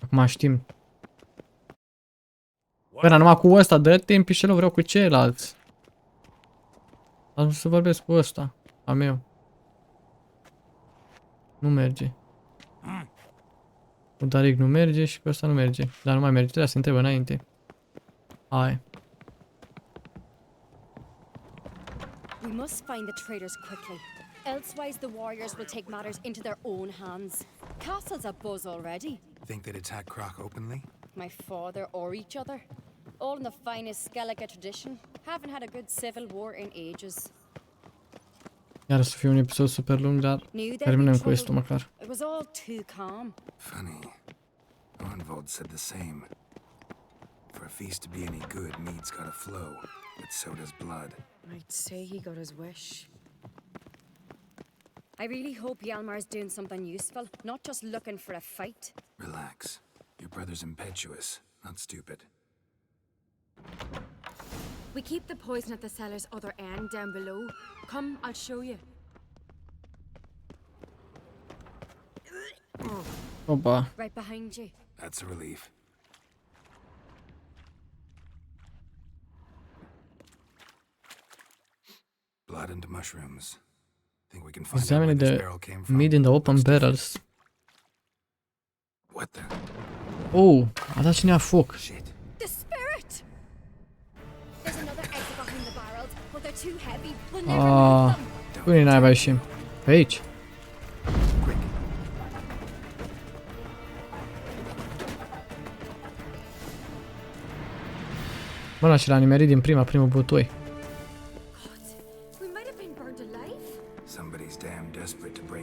Acum știm. Bă, dar numai cu ăsta, dă timp și vreau cu ceilalți. Am să vorbesc cu ăsta, a meu. Nu merge. Cu Daric nu merge și cu ăsta nu merge. Dar nu mai merge, trebuie să întreb înainte. Hai. We must find the traitors quickly. Elsewise the warriors will take matters into their own hands. Castle's abuzz already. Think they'd attack Croc openly? My father or each other. All in the finest Skellige tradition. Haven't had a good civil war in ages. Iar să fie un episod super lung, dar terminăm cu estul măcar. It was all too calm. Funny. Arnvold said the same. For a feast to be any good, mead's gotta flow, but so does blood. I'd say he got his wish. I really hope Hjalmar's doing something useful, not just looking for a fight. Relax. Your brother's impetuous, not stupid. We keep the poison at the cellar's other end down below. Come, I'll show you. Opa. Right behind you. That's a relief. Blood into mushrooms. Think we can find out where Examine this the barrel came from? meat in the open barrels. What the? Oh, a dat cineva foc. Shit. The spirit! There's another exit behind the barrels, but they're too heavy. We'll never move them. Unde n-ai ieșim? Pe aici. Mă, și l-a nimerit din primul butoi.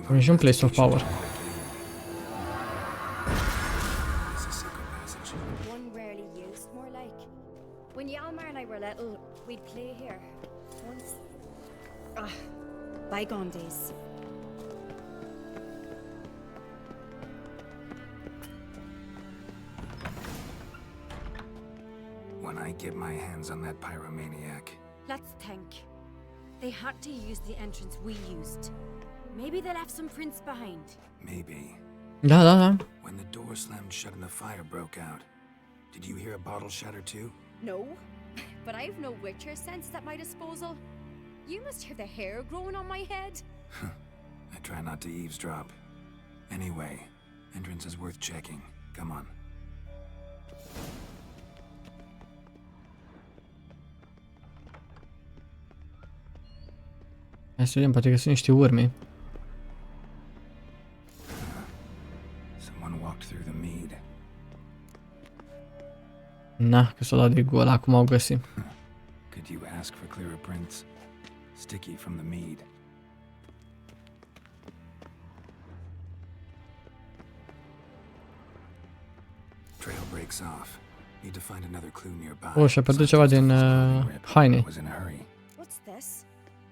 Am și un place of power. One rarely used, more like. When Hjalmar and I were little, we'd play here. Once. Bygone days. When I get my hands on that pyromaniac. Let's think. They had to use the entrance we used. Maybe they left some prints behind. Maybe. Da. When the door slammed shut and the fire broke out, did you hear a bottle shatter too? No, but I've no witcher sense at my disposal. You must hear the hair growing on my head. I try not to eavesdrop. Anyway, entrance is worth checking. Come on. Hai să vedem, poate că sunt niște urme. Someone walked through the mead. Na, că s-o dat de gol, acum au găsit. Could you ask for clearer prints? Sticky from the mead. Trail breaks off. Need to find another clue nearby. Oh, și-a pierdut ceva din haine. Was in a hurry. What's this?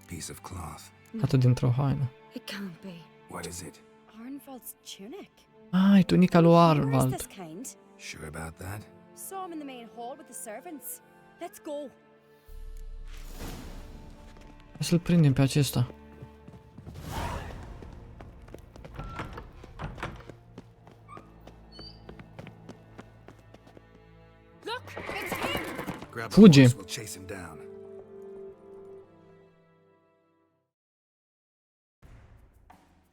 Piece of cloth. Atât dintr-o haină. It can't be. What is it? Arnvald's tunic. Ah, e tunica lui Where is Arnvald. this kind? Sure about that? Saw him in the main hall with the servants. Let's go. Hai să-l prindem pe acesta. Look, it's him. Grab the Fugi. horse, we'll chase him down.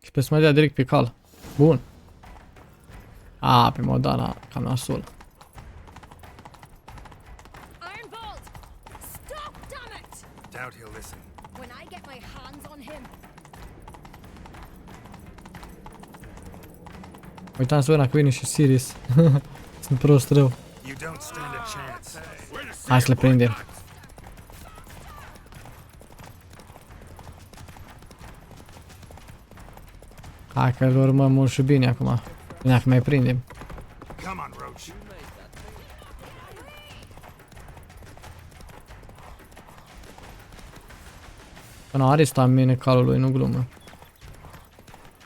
Și pe să mai dea direct pe cal. Bun. A, pe modala, cam nasul. Doubt he'll listen. When I get my hands on him. Uitam să văd dacă vine și Sirius. Sunt prost rău. You don't stand a chance. Hai să le prindem. Hai că îl urmăm mult și bine acum. Bine că mai prindem. Come on, Roach. Până are stamina calului, nu glumă.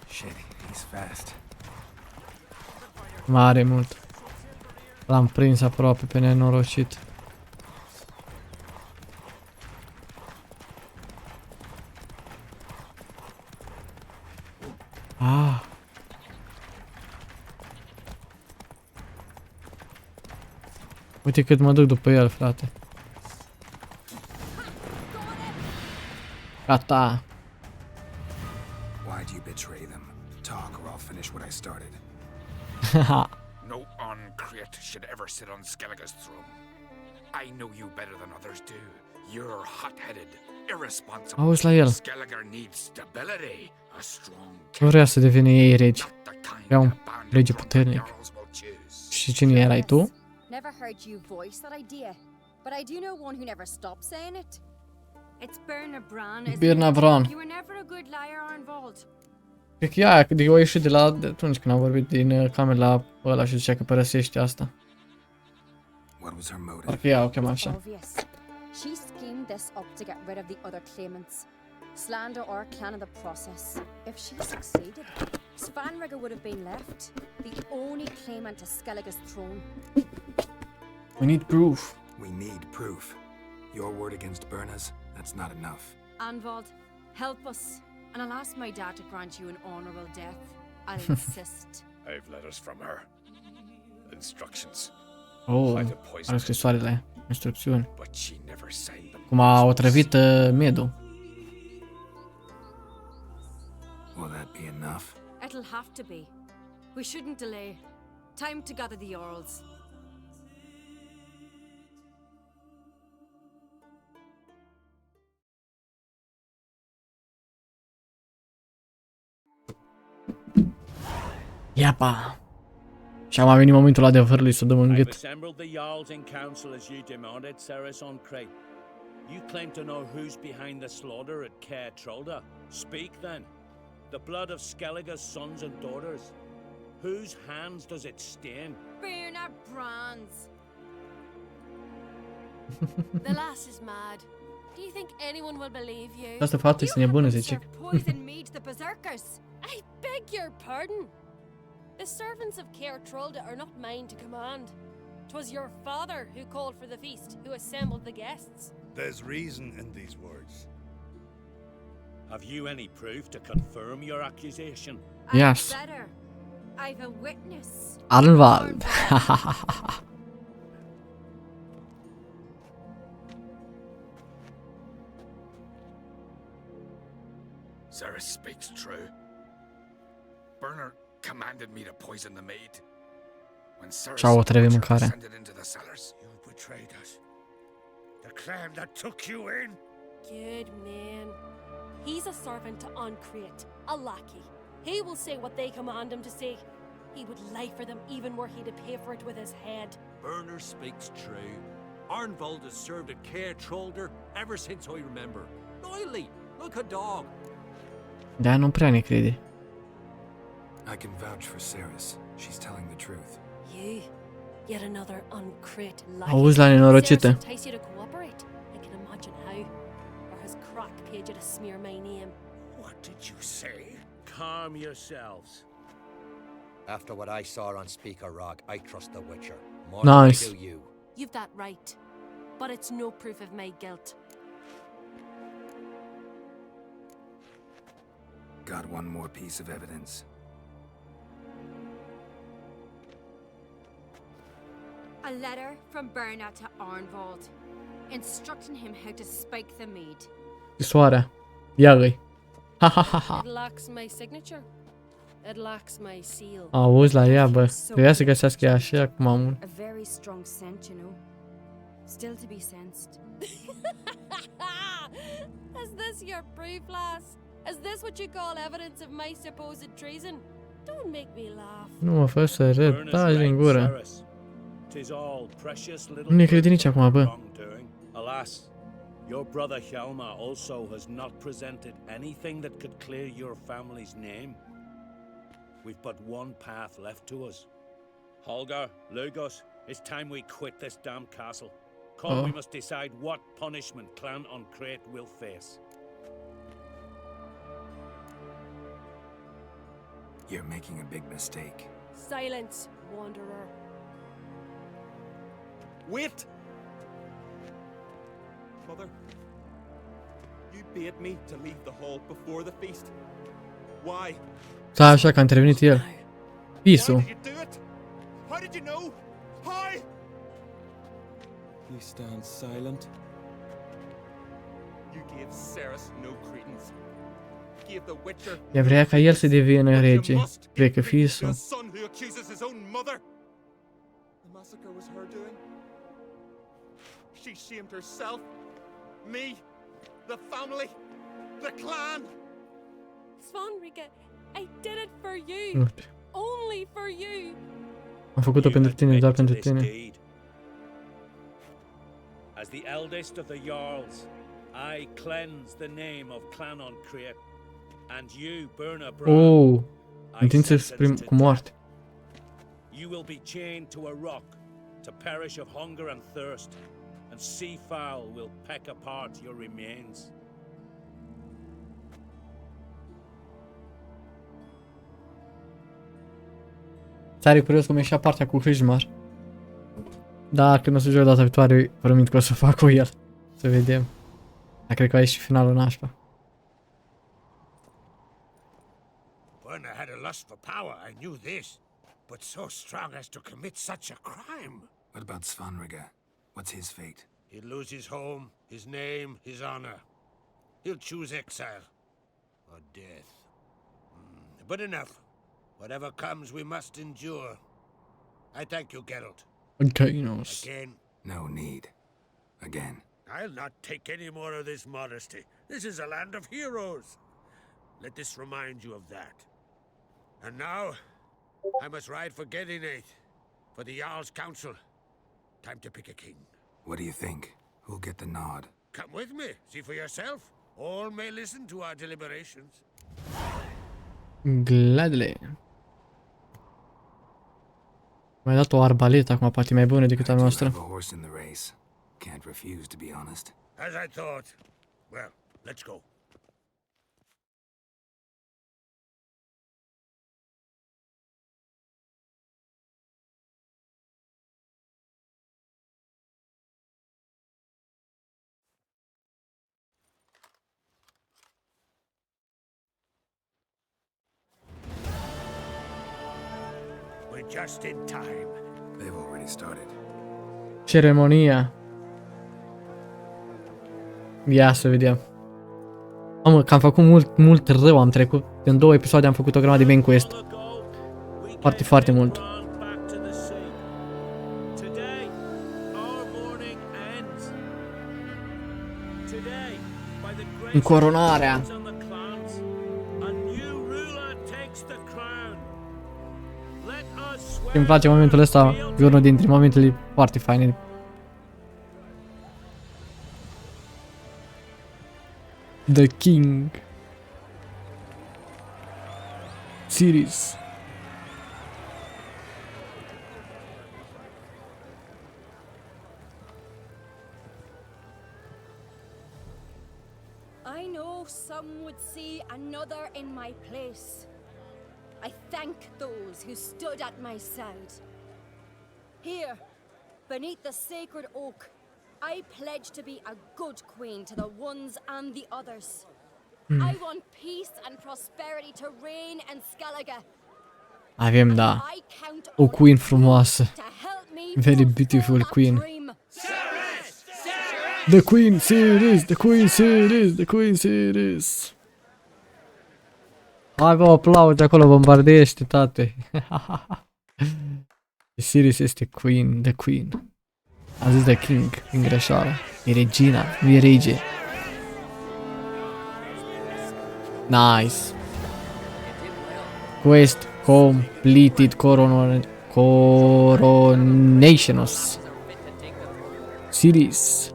Shit, he's fast. Mare mult. L-am prins aproape pe nenorocit. Ah. Uite cât mă duc după el, frate. Gata. Why do you betray them? Talk or I'll finish what I started. No uncreate should ever sit on Skellige's throne. I know you better than others do. You're hot-headed, irresponsible. Auzi la el. Skellige needs stability, a strong Nu vrea să devină ei regi. Vrea un rege puternic. Și cine erai tu? Never heard you voice that idea, but I do know one who never stops saying it. It's Birna Bran, isn't Birna it? Bran. You were never a good liar, Arnvold. Cred că e aia, că o ieșit de atunci când am vorbit din cameră la ăla și zicea că părăsește asta. What was her motive? Parcă ea o chema așa. Obvious. She schemed this up to get rid of the other claimants. Slander our clan in the process. If she succeeded, Svanrigger would have been left, the only claimant to Skellige's throne. We need proof. We need proof. Your word against Birna's? That's not enough. Anvald, help us, and I'll ask my dad to grant you an honorable death. I'll insist. I've letters from her. Instructions. Oh, are scrisoarele, instrucțiuni. But she never signed them. Cum a otrăvit Medu. Will that be enough? It'll have to be. We shouldn't delay. Time to gather the Earls. Iapa! Și am venit momentul adevărului să dăm în I've gât. assembled the Jarls in council as you demanded, Ceres on Crate. You claim to know who's behind the slaughter at Caer Trolda. Speak then. The blood of Skellige's sons and daughters. Whose hands does it stain? Birna Bran's. The lass is mad. Do you think anyone will believe you? Asta fată este nebună, zice. Poison me to the berserkers. I beg your pardon. The servants of Caer Trolda are not mine to command. 'Twas your father who called for the feast, who assembled the guests. There's reason in these words. Have you any proof to confirm your accusation? Yes. Better. I've a witness. Arnvald. Ceres speaks true. Birna commanded me to poison the maid. When Ceres Și-au otrăvit mâncarea. descended into the cellars. You betrayed us. The clan that took you in. Good man. He's a servant to Ancreate, a lackey. He will say what they command him to say. He would lie for them even were he to pay for it with his head. Birna speaks true. Arnvold has served at Caer Trolda ever since I remember. Loyally, like a dog. Da, nu prea ne crede. I can vouch for Ceres. She's telling the truth. You, yet another Ancreate Auzi la nenorocită. Ceres entice you to cooperate. I can imagine how. Or has Crack paid you to smear my name? What did you say? Calm yourselves. After what I saw on Speaker Rock, I trust the Witcher. more than I Nice. do you. You've that right. But it's no proof of my guilt. Got one more piece of evidence. A letter from Berna to Arnvald, instructing him how to spike the mead. Scrisoarea. Ia-i. Ha ha ha ha. It lacks my signature. It lacks my seal. Auzi la ea, bă. Trebuia să găsească ea și acum un. A very strong scent, you know. Still to be sensed. Is this your proof, lass? Is this what you call evidence of my supposed treason? Don't make me laugh. Nu mă fă să râd, taci din gură. Tis all precious little Nu ne crede nici acum, bă. wrongdoing. Alas, your brother Hjalmar also has not presented anything that could clear your family's name. We've but one path left to us. Holger, Lugos, it's time we quit this damn castle. Come, we must decide what punishment Clan Uncrate will face. You're making a big mistake. Silence, wanderer. Wait! Mother, you bade me to leave the hall before the feast. Why? Stai așa că a intervenit el. Pisul. Why did you do it? How did you know? How? You stand silent. You gave Ceres no credence. Gave the Witcher. Ea vrea ca el să devină rege. Vrea că fisul. A son who accuses his own mother. The massacre was her doing. She shamed herself, me, the family, the clan. Svanrika, I did it for you. Nu. Only for you. Am făcut-o pentru tine, doar pentru tine. As the eldest of the Jarls, I cleanse the name of Clan Uncrate, and you, Berna Bran, Întinse cu moarte. you will be chained to a rock to perish of hunger and thirst, and sea fowl will peck apart your remains. Tare curios cum ieșea partea cu Hrijmar. Dar când o să joc data viitoare, promit că o să fac cu el. Să vedem. Dar cred că aici și finalul nașpa. Până had a lust for power, I knew this. But so strong as to commit such a crime. What about Svanrika? What's his fate? He'll lose his home, his name, his honor. He'll choose exile. Or death. But enough. Whatever comes, we must endure. I thank you, Geralt. Gainos. Again. No need. Again. I'll not take any more of this modesty. This is a land of heroes. Let this remind you of that. And now, I must ride for Geralt, for the Jarl's Council. Time to pick a king. What do you think? Who'll get the nod? Come with me, see for yourself. All may listen to our deliberations. Gladly. Mi-a dat o arbaletă acum, poate mai bună decât a noastră. I do have a horse in the race. Can't refuse, to be honest. As I thought. Well, let's go. We're just in time. They've already started. Ceremonia. Ia să vedem. Mamă, că am făcut mult rău, am trecut. În 2 episoade am făcut o grămadă de main quest. Foarte, foarte mult. Incoronarea. Îmi place momentul ăsta, e unul dintre momentele foarte faine. The King. Series. I know some would see another in my place. I thank those who stood at my side. Here, Beneath the sacred oak, I pledge to be a good queen to the ones and the others. I want peace and prosperity to reign in Skellige. Avem, da, o queen frumoasă. Very beautiful queen. The Queen series, the Queen series, the Queen series. Hai bă, aplaude acolo, bombardește, tate. The series este Queen, the Queen. Am zis the King, din greșeală. E regina, nu e rege. Nice. Quest completed coronationos. Series.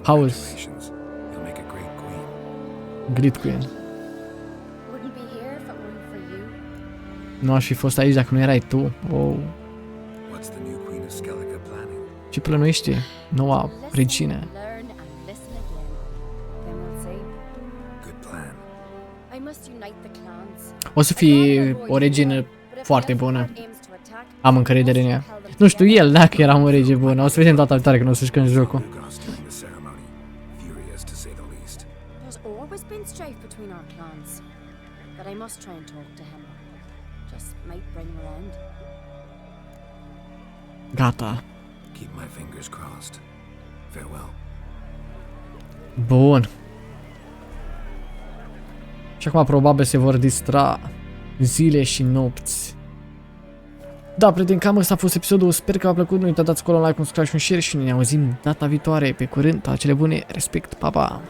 House. You'll make a great queen. Great Queen. Wouldn't be here if it weren't for you. Nu aș fi fost aici dacă nu erai tu. Oh. What's the new queen of Skellige planning? Ce plănuiește noua regină? Learn and listen again. Then we'll see. Good plan. I must unite the clans. O să fie o regină foarte bună. Am încredere în ea. Nu știu el dacă era o rege bună. O să vedem data viitoare când o să jucăm jocul. There's always been strife between our clans, but I must try and talk to him. Just might bring him around. Gata. Keep my fingers crossed. Farewell. Bun. Și acum probabil se vor distra zile și nopți. Da, prieteni, cam ăsta a fost episodul. Sper că v-a plăcut. Nu uitați dați acolo un like, un subscribe și un share și ne auzim data viitoare. Pe curând, toate cele bune, respect, pa, pa!